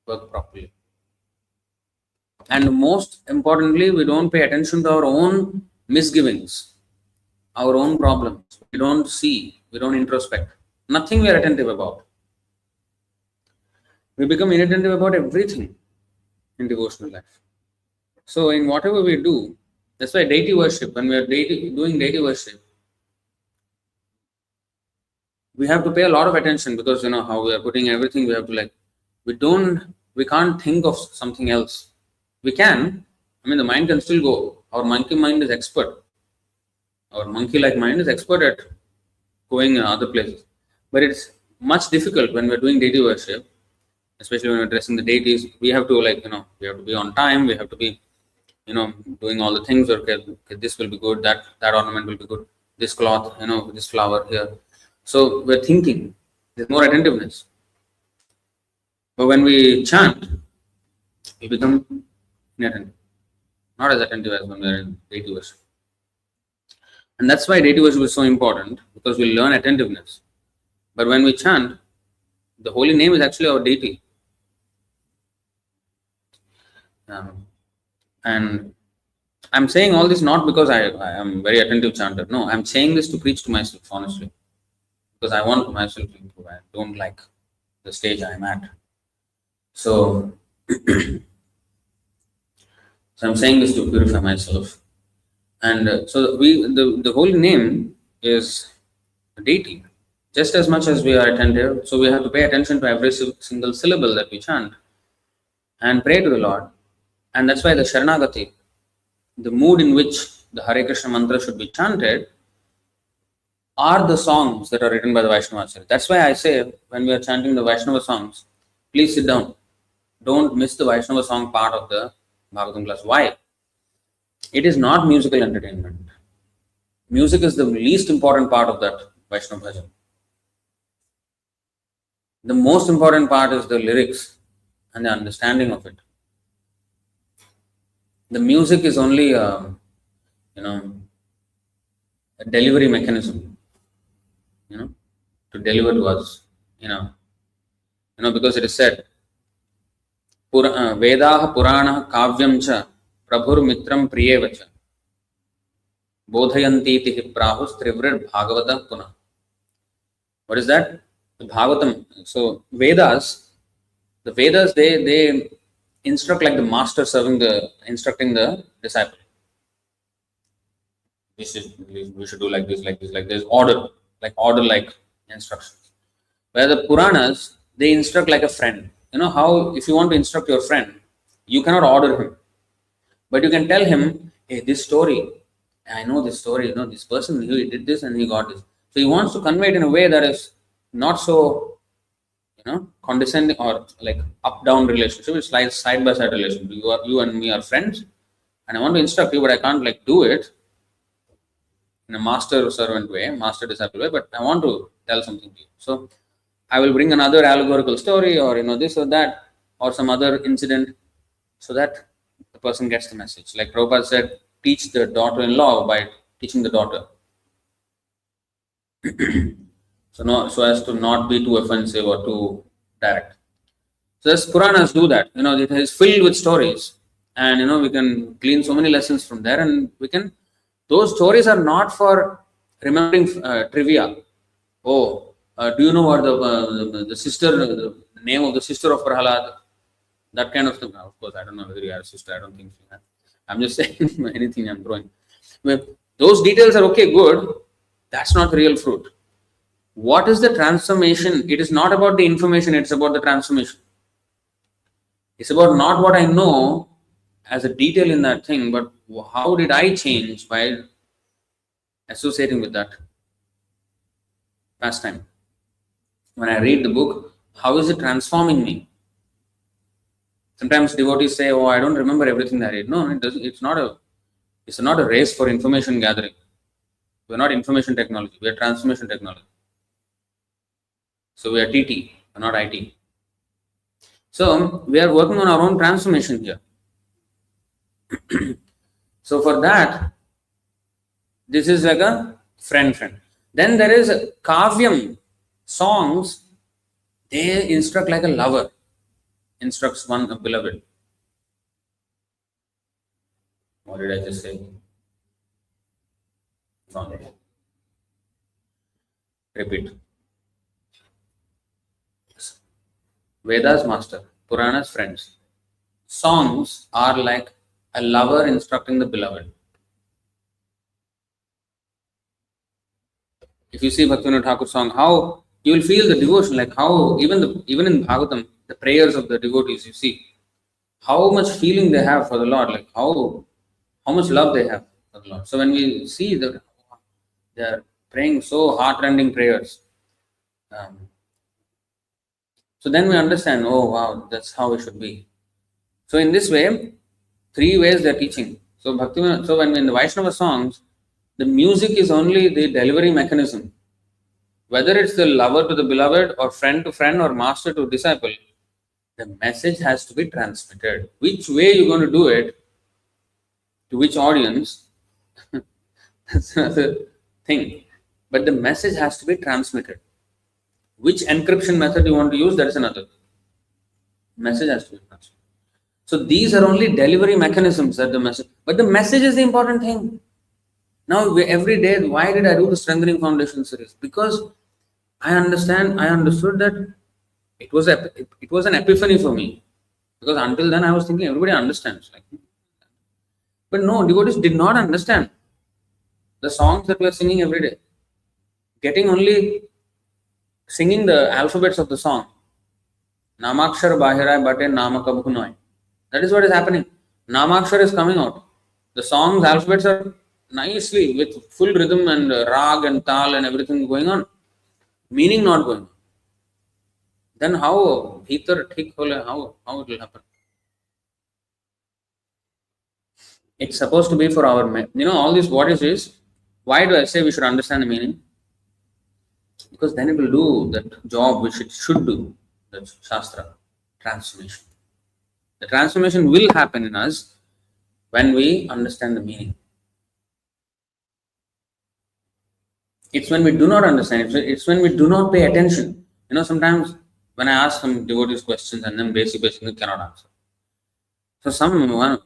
work properly. And most importantly, we don't pay attention to our own misgivings, our own problems. We don't see, we don't introspect. Nothing we are attentive about. We become inattentive about everything in devotional life. So in whatever we do, that's why deity worship, when we are doing deity worship, we have to pay a lot of attention, because how we are putting everything, we have to we can't think of something else. We can, the mind can still go. Our monkey mind is expert. Our monkey-like mind is expert at going other places. But it's much difficult when we're doing deity worship, especially when we're addressing the deities. We have to we have to be on time. We have to be, doing all the things. Okay, this will be good. That ornament will be good. This cloth, this flower here. So we're thinking. There's more attentiveness. But when we chant, we become inattentive. Not as attentive as when we're in deity worship. And that's why deity worship is so important, because we learn attentiveness. But when we chant, the holy name is actually our deity. And I'm saying all this not because I am very attentive chanter. No, I'm saying this to preach to myself, honestly. Because I want myself to improve. I don't like the stage I'm at. So I'm saying this to purify myself. And so the holy name is a deity. Just as much as we are attentive, so we have to pay attention to every single syllable that we chant and pray to the Lord. And that's why the Sharanagati, the mood in which the Hare Krishna mantra should be chanted, are the songs that are written by the Vaishnava Acharya. That's why I say, when we are chanting the Vaishnava songs, please sit down. Don't miss the Vaishnava song part of the Bhagavatam class. Why? It is not musical entertainment. Music is the least important part of that Vaishnava bhajan. The most important part is the lyrics and the understanding of it. The music is only a delivery mechanism, to deliver to us, because it is said, Vedaha Purana Kavyam cha Prabhur Mitram Priyevacha Bodhayanti Tihi Prahus Trivrid Bhagavata Puna. What is that? The Bhagavatam. So the Vedas, they instruct like the master instructing the disciple. We should do like this, like this, like this. Order like instructions. Where the Puranas, they instruct like a friend. How if you want to instruct your friend, you cannot order him. But you can tell him, hey, this story, I know this story, this person, he did this and he got this. So he wants to convey it in a way that is not so, condescending or like up-down relationship. It's like side-by-side relationship. You and me are friends, and I want to instruct you, but I can't do it in a master-servant way, master-disciple way, but I want to tell something to you. So I will bring another allegorical story or, this or that, or some other incident, so that the person gets the message. Like Prabhupada said, teach the daughter-in-law by teaching the daughter. So as to not be too offensive or too direct. So as Puranas do that, it is filled with stories, and we can glean so many lessons from there, and those stories are not for remembering trivia. Do you know what the sister, the name of the sister of Prahalad? That kind of thing. Now, of course, I don't know whether you have a sister. I don't think she has. I'm just saying anything I'm throwing. Those details are okay, good. That's not the real fruit. What is the transformation? It is not about the information, it's about the transformation. It's about not what I know as a detail in that thing, but how did I change by associating with that pastime. When I read the book, how is it transforming me? Sometimes devotees say, "Oh, I don't remember everything that I read." No, it doesn't. It's not a race for information gathering. We're not information technology. We are transformation technology. So we are TT, we're not IT. So we are working on our own transformation here. So for that, this is like a friend. Then there is kavyam, songs. They instruct like a lover instructs one a beloved. What did I just say? No. Repeat. Vedas master, Puranas friends. Songs are like a lover instructing the beloved. If you see Bhaktivinoda Thakur song, how you will feel the devotion, like how even in Bhagavatam, the prayers of the devotees, you see how much feeling they have for the Lord, like how much love they have for the Lord. So when we see that they are praying so heart-rending prayers, so then we understand, oh wow, that's how it should be. So in this way, three ways they are teaching. So Bhaktivinoda, so when in the Vaishnava songs, the music is only the delivery mechanism. Whether it's the lover to the beloved or friend to friend or master to disciple, the message has to be transmitted. Which way you're going to do it, to which audience, that's another thing. But the message has to be transmitted. Which encryption method you want to use, that is another. Message has to be transmitted. So these are only delivery mechanisms that the message, but the message is the important thing. Now every day, why did I do the Strengthening Foundation series? Because I understood that it was an epiphany for me. Because until then I was thinking everybody understands. But no, devotees did not understand the songs that we are singing every day. Getting only singing the alphabets of the song. Namakshar Bahirai Bate Namaka Bhunoi. That is what is happening. Namakshar is coming out. The song's alphabets are nicely with full rhythm and rag and tal and everything going on. Meaning not going on. Then how bhitar thik hole, how it will happen? It's supposed to be for our, all this what is, why do I say we should understand the meaning? Because then it will do that job which it should do, that's Shastra, transformation. The transformation will happen in us when we understand the meaning. It's when we do not understand, it's when we do not pay attention. Sometimes when I ask some devotees questions and then basically cannot answer. So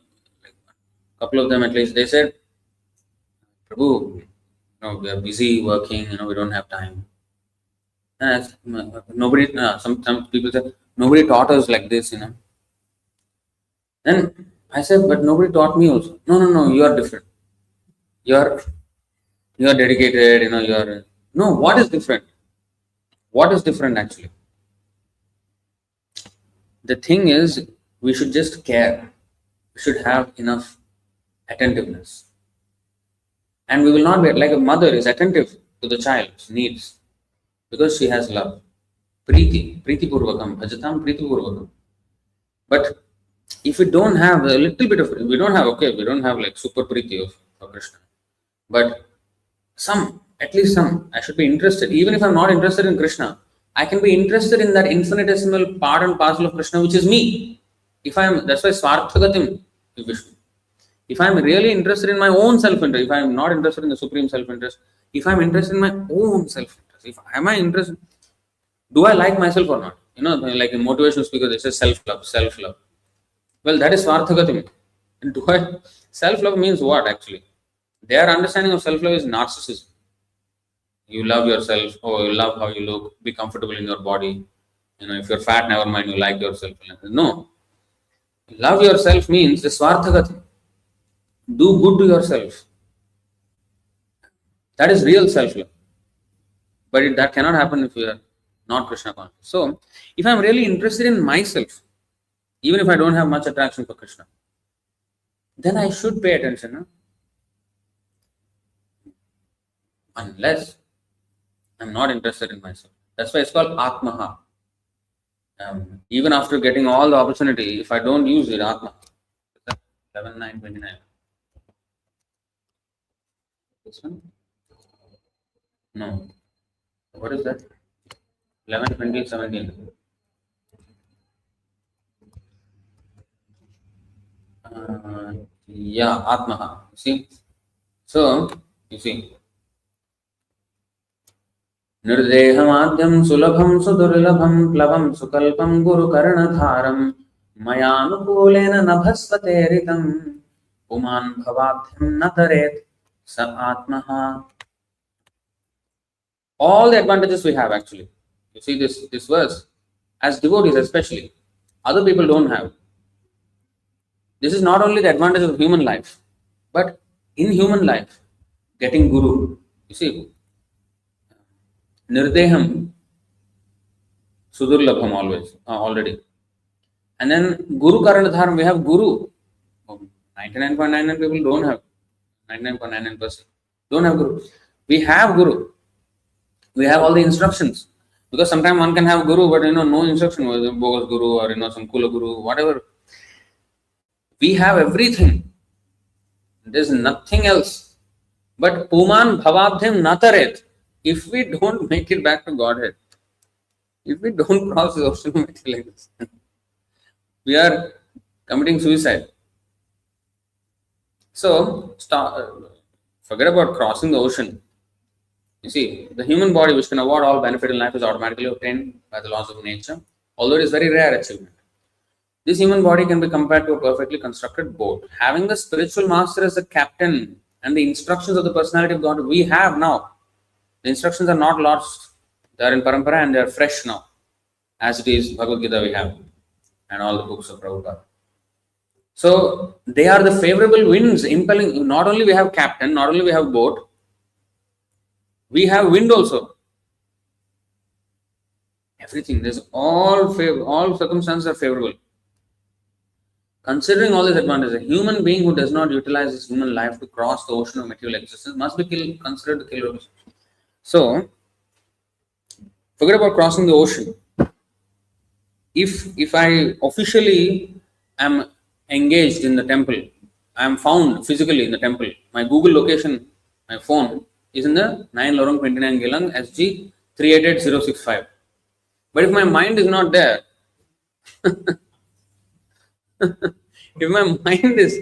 couple of them at least, they said, Prabhu, we are busy working, we don't have time. And nobody, some people say, nobody taught us like this, Then I said, but nobody taught me also. No, you are different. You are dedicated, no, what is different? What is different actually? The thing is, we should just care. We should have enough attentiveness. And we will not be like a mother is attentive to the child's needs because she has love. Priti purvakam, bhajatam priti purvakam. But if we don't have a little bit of, we don't have like super priti of Kṛṣṇa. But at least some, I should be interested. Even if I'm not interested in Kṛṣṇa, I can be interested in that infinitesimal part and parcel of Kṛṣṇa, which is me. That's why Swarthagatim is Vishnu. If I'm really interested in my own self-interest, if I'm not interested in the supreme self-interest, if I'm interested in my own self-interest, am I interested? Do I like myself or not? Like in motivational speaker, they say self-love. Well, that is Swarthagatim. Self-love means what actually? Their understanding of self-love is narcissism. You love yourself, you love how you look, be comfortable in your body. If you're fat, never mind, you like yourself. No. Love yourself means the Swarthagatim. Do good to yourself. That is real self-love. But that cannot happen if you are not Krishna conscious. So, if I am really interested in myself, even if I don't have much attraction for Krishna, then I should pay attention. No? Unless I'm not interested in myself. That's why it's called Atmaha. Even after getting all the opportunity, if I don't use it, Atma. 11:9:29. This one? No. What is that? 11:20:17. Yeah, Atmaha. See? So, you see. निर्देहमाद्यं सुलभं सुदुर्लभं प्लवं सुकल्पं गुरुकर्णधारं मयानुकूलेन नभस्वतेरितं पुमान् भवाब्धिं न तरेत् स आत्मः. All the advantages we have actually. You see this verse, as devotees especially, other people don't have. This is not only the advantage of human life, but in human life, getting guru. You see, nirdeham, sudurlabham always, already. And then guru karanadharam, we have guru. 99.99 people don't have. 99.99% don't have guru. We have guru. We have all the instructions. Because sometimes one can have guru, but no instruction, whether bogus guru or some kula guru, whatever. We have everything. There's nothing else. But puman bhavabdhim nataret. If we don't make it back to Godhead, if we don't cross the ocean like this, we are committing suicide. So, forget about crossing the ocean. You see, the human body, which can award all benefit in life, is automatically obtained by the laws of nature, although it is very rare achievement. This human body can be compared to a perfectly constructed boat. Having the spiritual master as the captain and the instructions of the personality of God we have now. The instructions are not lost. They are in parampara and they are fresh now. As it is Bhagavad Gita we have and all the books of Prabhupada. So, they are the favorable winds impelling. Not only we have captain, not only we have boat, we have wind also. Everything. There's all circumstances are favorable. Considering all these advantages, a human being who does not utilize his human life to cross the ocean of material existence must be considered the killer of his. So, forget about crossing the ocean. If I officially am engaged in the temple, I am found physically in the temple, my Google location, my phone is in the 9 Lorong 29 Gelang SG 388065. But if my mind is not there, if my mind is,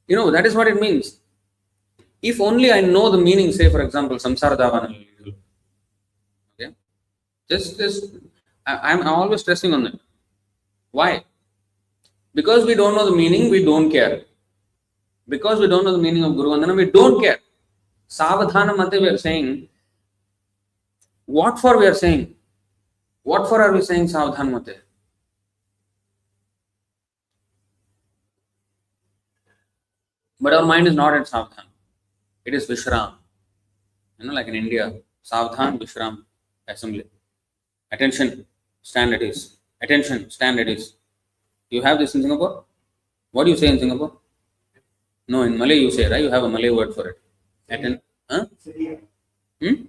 that is what it means. If only I know the meaning, say for example, samsara davana. Okay, I'm always stressing on that. Why? Because we don't know the meaning, we don't care. Because we don't know the meaning of Guru Vandana, we don't care. Savadhana Mate we are saying. What for we are saying? What for are we saying Savadhana Mate? But our mind is not at Savadhan. It is Vishram. Like in India, Savadhan, Vishram, assembly. Attention, stand at ease. Attention, stand at ease. You have this in Singapore? What do you say in Singapore? No, in Malay you say, right? You have a Malay word for it.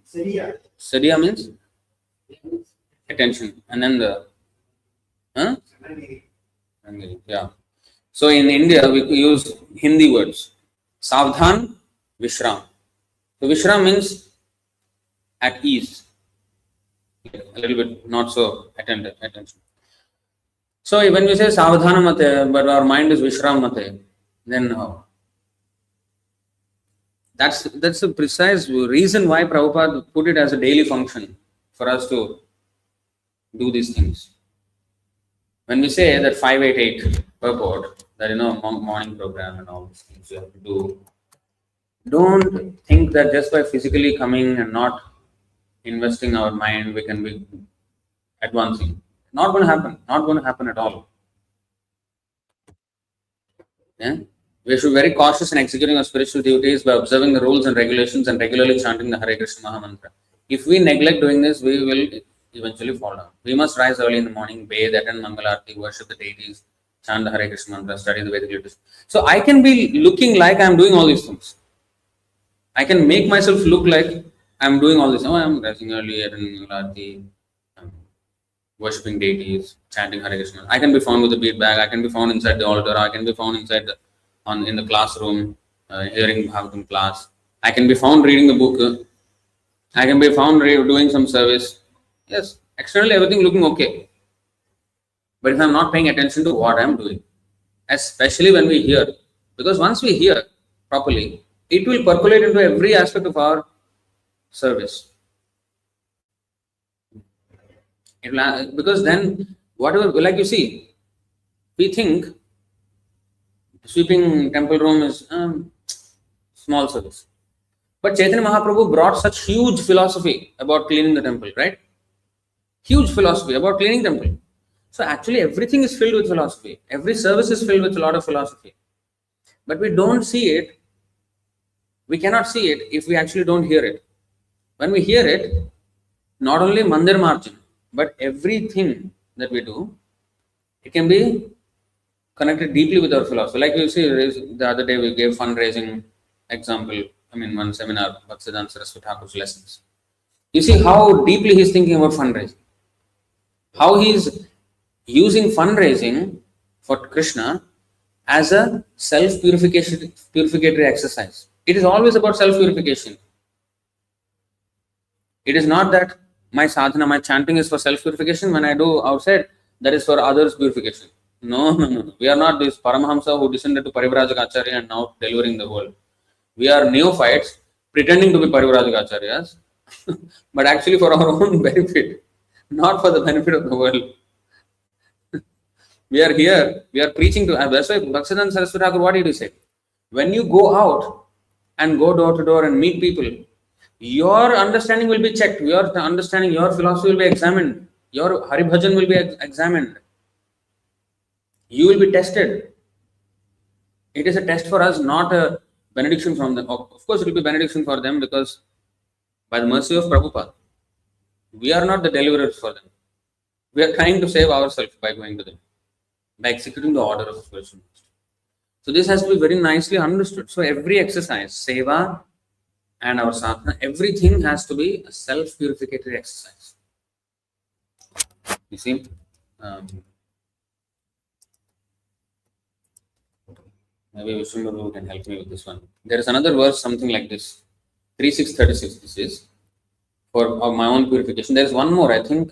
Sedia. Sedia means? Attention. And then the... Yeah. So in India, we use Hindi words. Savdhan, Vishram. So Vishram means at ease. A little bit not so attention. So when we say Savadhana Mate, but our mind is Vishram Mate, then how? That's the precise reason why Prabhupada put it as a daily function for us to do these things. When we say that 588 purport, that morning program and all these things you have to do, don't think that just by physically coming and not investing our mind we can be advancing. Not going to happen. Not going to happen at all. Yeah? We should be very cautious in executing our spiritual duties by observing the rules and regulations and regularly chanting the Hare Krishna Maha Mantra. If we neglect doing this, we will eventually fall down. We must rise early in the morning, bathe, attend Mangalarti, worship the deities, chant the Hare Krishna mantra, study the Vedic literature. So I can be looking like I am doing all these things. I can make myself look like I am doing all this. Oh, I am rising early, attending Mangalarti, worshipping deities, chanting Hare Krishna. I can be found with a bead bag. I can be found inside the altar. I can be found inside in the classroom, hearing Bhagavatam class. I can be found reading the book. I can be found doing some service. Yes, externally everything looking okay. But if I'm not paying attention to what I'm doing, especially when we hear, because once we hear properly, it will percolate into every aspect of our service. Because then, whatever, like you see, we think sweeping temple room is small service. But Chaitanya Mahaprabhu brought such huge philosophy about cleaning the temple, right? Huge philosophy about cleaning temple. So actually everything is filled with philosophy. Every service is filled with a lot of philosophy. But we don't see it. We cannot see it if we actually don't hear it. When we hear it, not only Mandir Marjan, but everything that we do, it can be connected deeply with our philosophy. Like you see, the other day we gave fundraising example. One seminar, Bhaktisiddhanta Saraswati Thakur's lessons. You see how deeply he's thinking about fundraising. How he's using fundraising for Krishna as a purificatory exercise. It is always about self-purification. It is not that my sadhana, my chanting is for self-purification. When I do outside, that is for others' purification. No. We are not this Paramahamsa who descended to Parivrajaka Acharya and now delivering the world. We are neophytes pretending to be Parivrajaka Acharyas, but actually for our own benefit, not for the benefit of the world. We are here, we are preaching to, that's why Bhaktisiddhanta Saraswati Thakur, what did he say? When you go out and go door to door and meet people, your understanding will be checked, your understanding, your philosophy will be examined, your Hari Bhajan will be examined. You will be tested. It is a test for us, not a benediction from them. Of course, it will be benediction for them because by the mercy of Prabhupada, we are not the deliverers for them. We are trying to save ourselves by going to them, by executing the order of the spiritual master. So this has to be very nicely understood. So every exercise, seva and our sadhana, everything has to be a self-purificatory exercise. You see? Maybe Vishnu can help me with this one. There is another verse, something like this. 3636, this is for my own purification. There is one more, I think,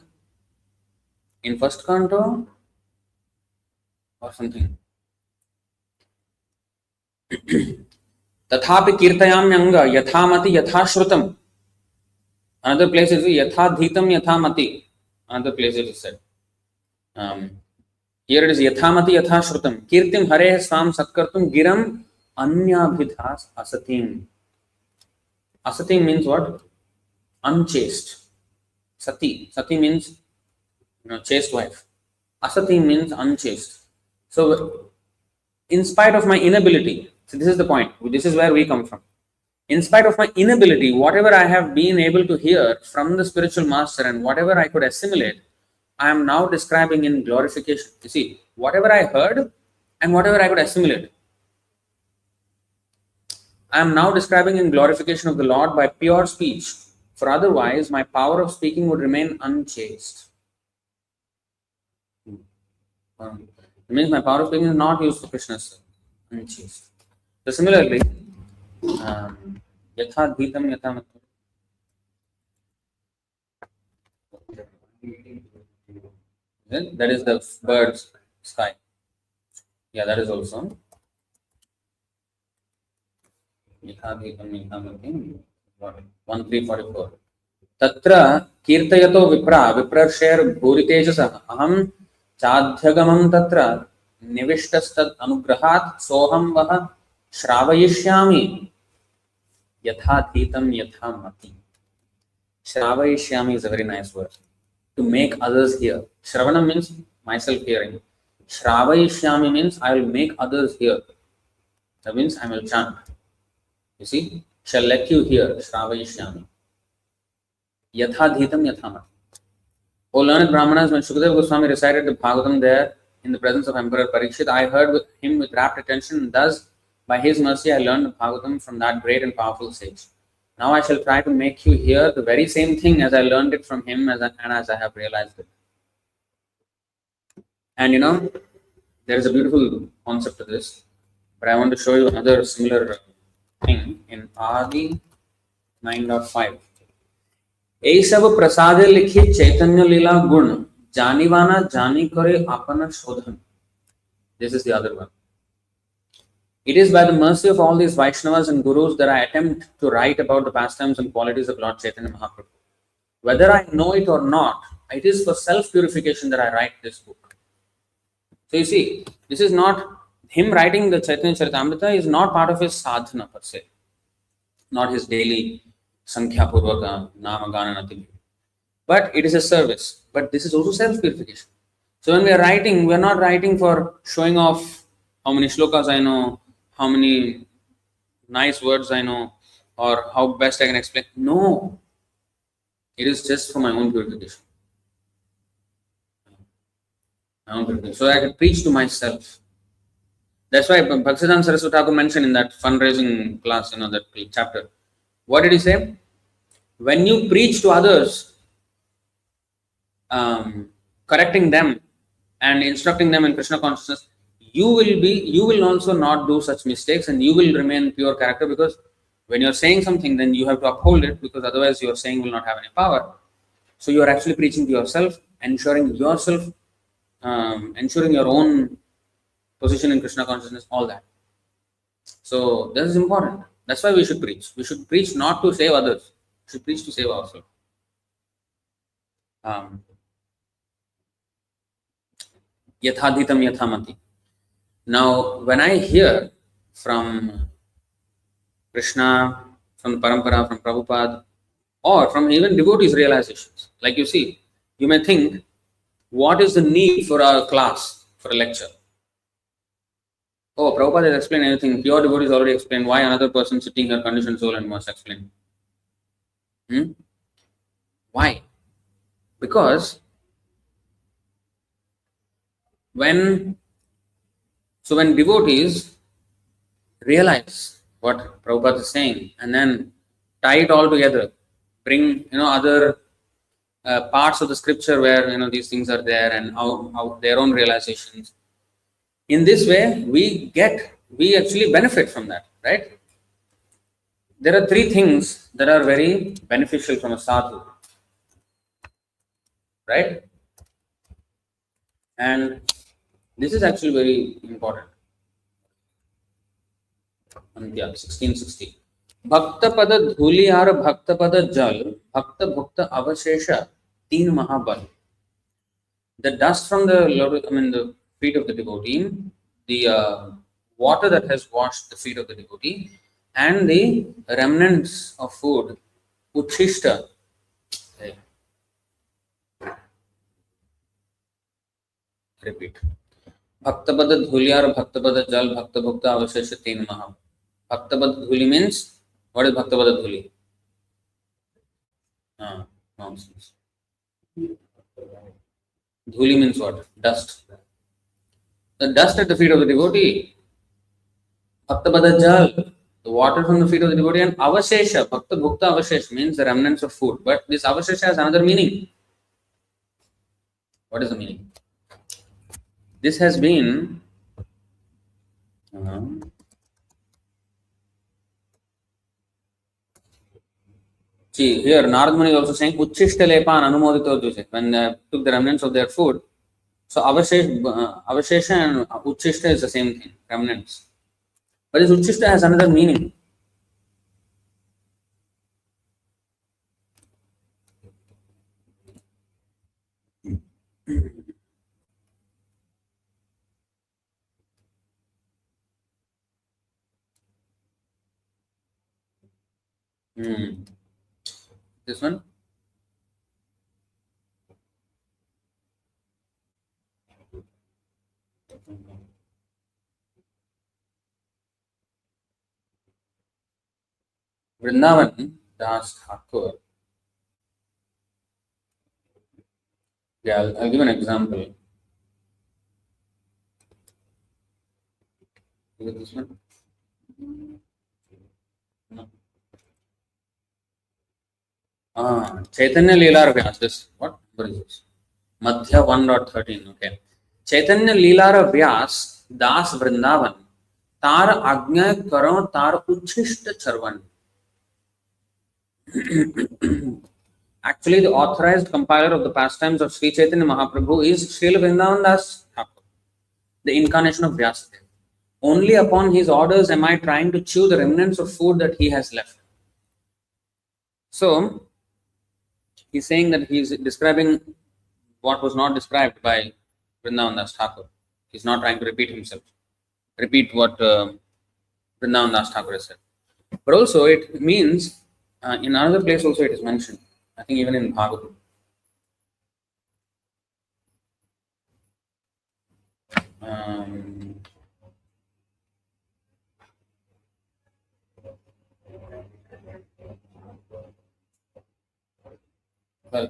in first canto or something. Tathapi kirtayamyanga yathamati yathashrutam. Another place is yathadhitam yathamati. Another place it is said. Here it is yathamati yathashrutam. Kirtim hare swam satkartum giram anyabhidhas asatim. Asatim means what? Unchaste. Sati. Sati means chaste wife. Asatim means unchaste. So, in spite of my inability, so this is the point, this is where we come from. In spite of my inability, whatever I have been able to hear from the spiritual master and whatever I could assimilate, I am now describing in glorification. You see, whatever I heard and whatever I could assimilate, I am now describing in glorification of the Lord by pure speech. For otherwise, my power of speaking would remain unchaste. It means my power of speaking is not used for Krishna's unchaste. So similarly, yatha dhitam yatha. That is the bird's sky. Yeah, that is also. 1344. Tatra kirtayato viprarshir bhuritejasa aham chadhyagamam tatra nivishtastat anugrahat soham vaha shravayishyami yathadhitam yathamati. Shravayishyami is a very nice word. To make others hear. Shravana means myself hearing. Shravayishyami means I will make others hear. That means I will chant. You see, shall let you hear, Shravayishyami. Yathadhitam yathamati. O learned Brahmanas, when Shukadeva Goswami recited the Bhagavatam there in the presence of Emperor Parikshit, I heard him with rapt attention, and thus, by his mercy, I learned the Bhagavatam from that great and powerful sage. Now I shall try to make you hear the very same thing as I learned it from him and as I have realized it. And there is a beautiful concept to this, but I want to show you another similar thing in Adi 9.5. এই সব প্রসাদে লিখি চৈতন্য লীলা গুণ জানিবানা জানি করে আপনা শোধন. This is the other one. It is by the mercy of all these Vaishnavas and Gurus that I attempt to write about the pastimes and qualities of Lord Chaitanya Mahaprabhu. Whether I know it or not, it is for self-purification that I write this book. So you see, this is not him writing the Chaitanya Charitamrita is not part of his sadhana per se, not his daily Sankhya Purvaka Nama Gana Nati. But it is a service. But this is also self-purification. So when we are writing, we are not writing for showing off how many shlokas I know, how many nice words I know, or how best I can explain. No. It is just for my own purification. So I can preach to myself. That's why Bhaktisiddhanta Saraswati Thakur mentioned in that fundraising class, that chapter. What did he say? When you preach to others, correcting them and instructing them in Kṛṣṇa consciousness, you will also not do such mistakes and you will remain pure character, because when you're saying something, then you have to uphold it, because otherwise your saying will not have any power. So you are actually preaching to yourself, ensuring your own position in Kṛṣṇa consciousness, all that. So this is important. That's why we should preach. We should preach not to save others. We should preach to save ourselves. Yathadhitam yathamati. Now, when I hear from Krishna, from the Parampara, from Prabhupada, or from even devotees' realizations, like you see, you may think, what is the need for a class, for a lecture? Oh, Prabhupada has explained everything. Pure devotees already explained. Why another person sitting here, conditioned soul, and must explain? Why? Because when devotees realize what Prabhupada is saying and then tie it all together, bring other parts of the scripture where these things are there, and how their own realizations. In this way, we actually benefit from that, right? There are three things that are very beneficial from a sadhu, right? And this is actually very important. 1660. Bhakta pada dhuli ar bhakta pada jal, bhakta bhukta avashesha, teen mahabal. The dust from the feet of the devotee, the water that has washed the feet of the devotee, and the remnants of food, uchishta. Repeat. Bhaktapada dhulyar, bhaktapada jal, bhakta bhukta avashesha teen maha. Bhaktapada dhuli means, what is bhaktapada dhuli? Nonsense. Dhuli means what? Dust. The dust at the feet of the devotee. Bhaktapada jal, the water from the feet of the devotee, and avashesha, bhakta bhukta avashesha means the remnants of food. But this avashesha has another meaning. What is the meaning? This has been see here, Narad Muni is also saying uchishta lepan anumodito dushe, when they took the remnants of their food. So avashesha and uchishta is the same thing, remnants. But this uchishta has another meaning. This one. Vrindavan Das Thakur Yeah, I'll give an example. Is it this one? No. Chaitanya Leela Vyas. This what number is this? Madhya 1.13. Okay. Chaitanya Leela Vyas Das Vrindavan Tar Agnya Karo Tar Uchishta Charvan. Actually, the authorized compiler of the pastimes of Sri Chaitanya Mahaprabhu is Srila Vrindavan Das Thakur, the incarnation of Vyasadeva. Only upon his orders am I trying to chew the remnants of food that he has left. So, he's saying that he's describing what was not described by Vrindavan Das Thakur. He's not trying to repeat himself, repeat what Vrindavan Das Thakur has said. But also, it means, in another place also it is mentioned, I think even in Bhagavatam. Well,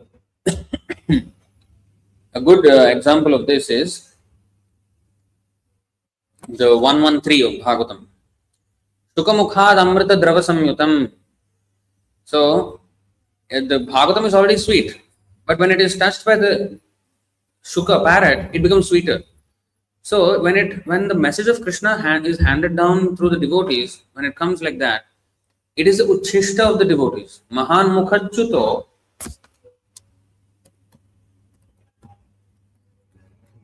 a good example of this is the 113 of Bhagavatam. Shukamukhad amrita drava samyutam. So, the Bhagavatam is already sweet, but when it is touched by the Shuka parrot, it becomes sweeter. So, when the message of Krishna is handed down through the devotees, when it comes like that, it is the Uchishta of the devotees. Mahan Mukhachuto.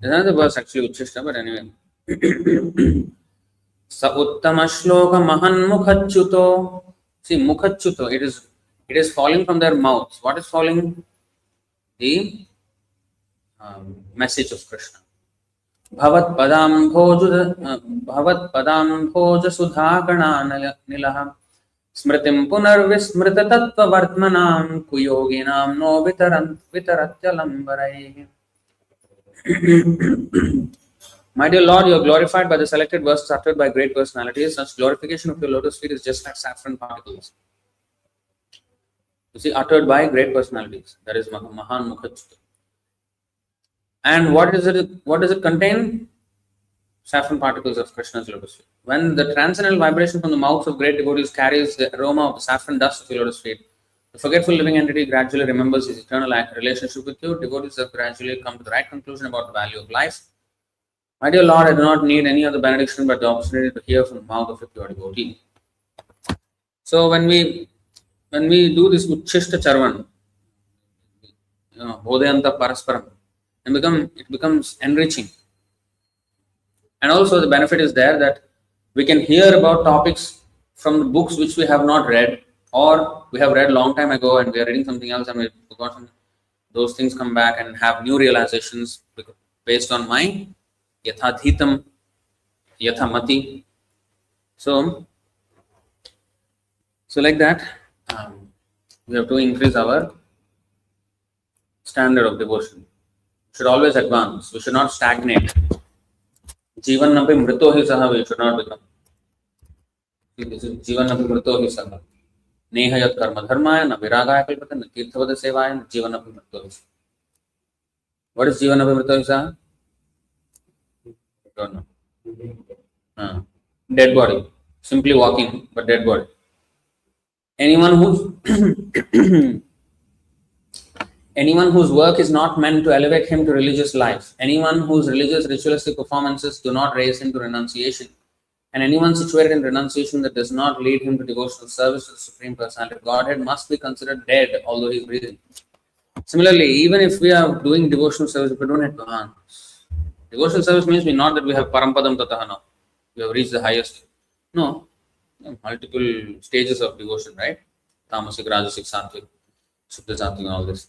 There's another verse actually, Uchishta, but anyway. Sa uttama shloka mahan mukhachuto. See, mukhachuto, it is falling from their mouths. What is falling? The message of Krishna. Bhavat padam bhoja sudha gana nilaha smritim punarvismrita tattva vartmanam kuyoginam no vitaratyalam varaihi. My dear Lord, you are glorified by the selected verses uttered by great personalities. Such glorification of your lotus feet is just like saffron particles. You see, uttered by great personalities. That is Mahan Mukhachuta. And what does it contain? Saffron particles of Krishna's lotus feet. When the transcendental vibration from the mouths of great devotees carries the aroma of the saffron dust of your lotus feet, the forgetful living entity gradually remembers his eternal relationship with you. Devotees have gradually come to the right conclusion about the value of life. My dear Lord, I do not need any other benediction but the opportunity to hear from the mouth of a pure devotee. So when we do this Uchishta Charvan, Bodhayanta Parasparam, it becomes enriching. And also the benefit is there that we can hear about topics from the books which we have not read, or we have read long time ago and we are reading something else and we've forgotten. Those things come back and have new realizations based on my yathadhitam, yathamati. So like that, we have to increase our standard of devotion. We should always advance. We should not stagnate. Jivan napi mrito hi saha, we should not become. Jivan napi mrito hi saha. Nehayat karma dharmaya na viragaya kalpata na tirthavada sevaya na jivan napi mrito hi saha. What is jivan napi mrito hi saha? I don't know. Dead body. Simply walking, but dead body. Anyone whose work is not meant to elevate him to religious life, anyone whose religious ritualistic performances do not raise him to renunciation, and anyone situated in renunciation that does not lead him to devotional service to the Supreme Personality of Godhead must be considered dead, although he is breathing. Similarly, even if we are doing devotional service, we don't advance. Devotional service means not that we have parampadam tatahana, we have reached the highest. No, multiple stages of devotion, right? Tamasic, Rajasic, Sattvic, Shuddha Sattvic, and all this.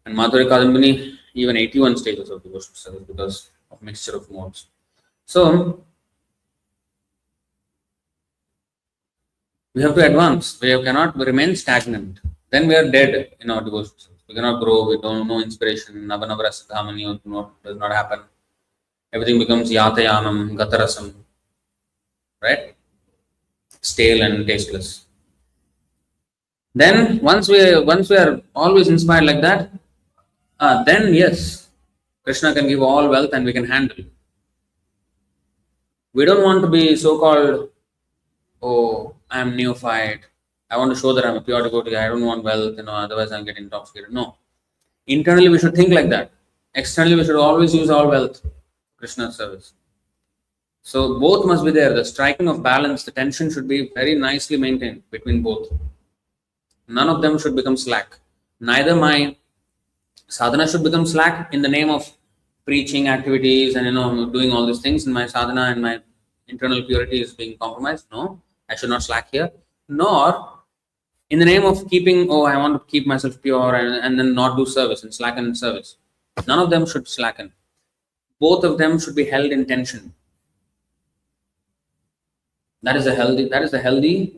And Madhurya Kadambini, even 81 stages of devotional service because of mixture of modes. So, we have to advance. We cannot remain stagnant. Then we are dead in our devotional service. We cannot grow. We don't know inspiration. Navanavara Dhamani does not happen. Everything becomes Yatayanam, Gatarasam, right? Stale and tasteless. Then once we are always inspired like that, then yes, Krishna can give all wealth and we can handle. We don't want to be so called, oh, I'm neophyte. I want to show that I'm a pure devotee. I don't want wealth, otherwise I'll get intoxicated. No. Internally, we should think like that. Externally, we should always use all wealth, Krishna's service. So both must be there. The striking of balance, the tension should be very nicely maintained between both. None of them should become slack. Neither my sadhana should become slack in the name of preaching activities and doing all these things, and my sadhana and my internal purity is being compromised. No, I should not slack here. Nor in the name of keeping, oh, I want to keep myself pure and then not do service and slacken in service. None of them should slacken. Both of them should be held in tension. That is the healthy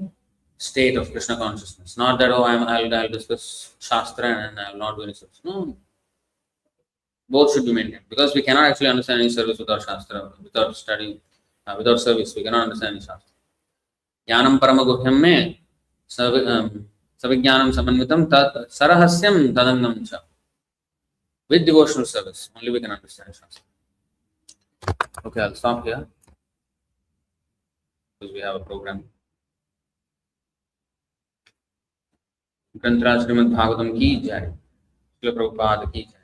state of Krishna consciousness. Not that, oh, I'll discuss Shastra and I'll not do any service. No. Both should be maintained, because we cannot actually understand any service without Shastra, without study, without service. We cannot understand any Shastra. Jnanam paramaguhyam me savijnanam samanvitam tat sarahasyam tadangam cha. With devotional service, only we can understand Shastra. Okay, I'll stop here because we have a program. ग्रंथराज Shrimad Bhagavatam की जय, श्रील प्रभुपाद की जय।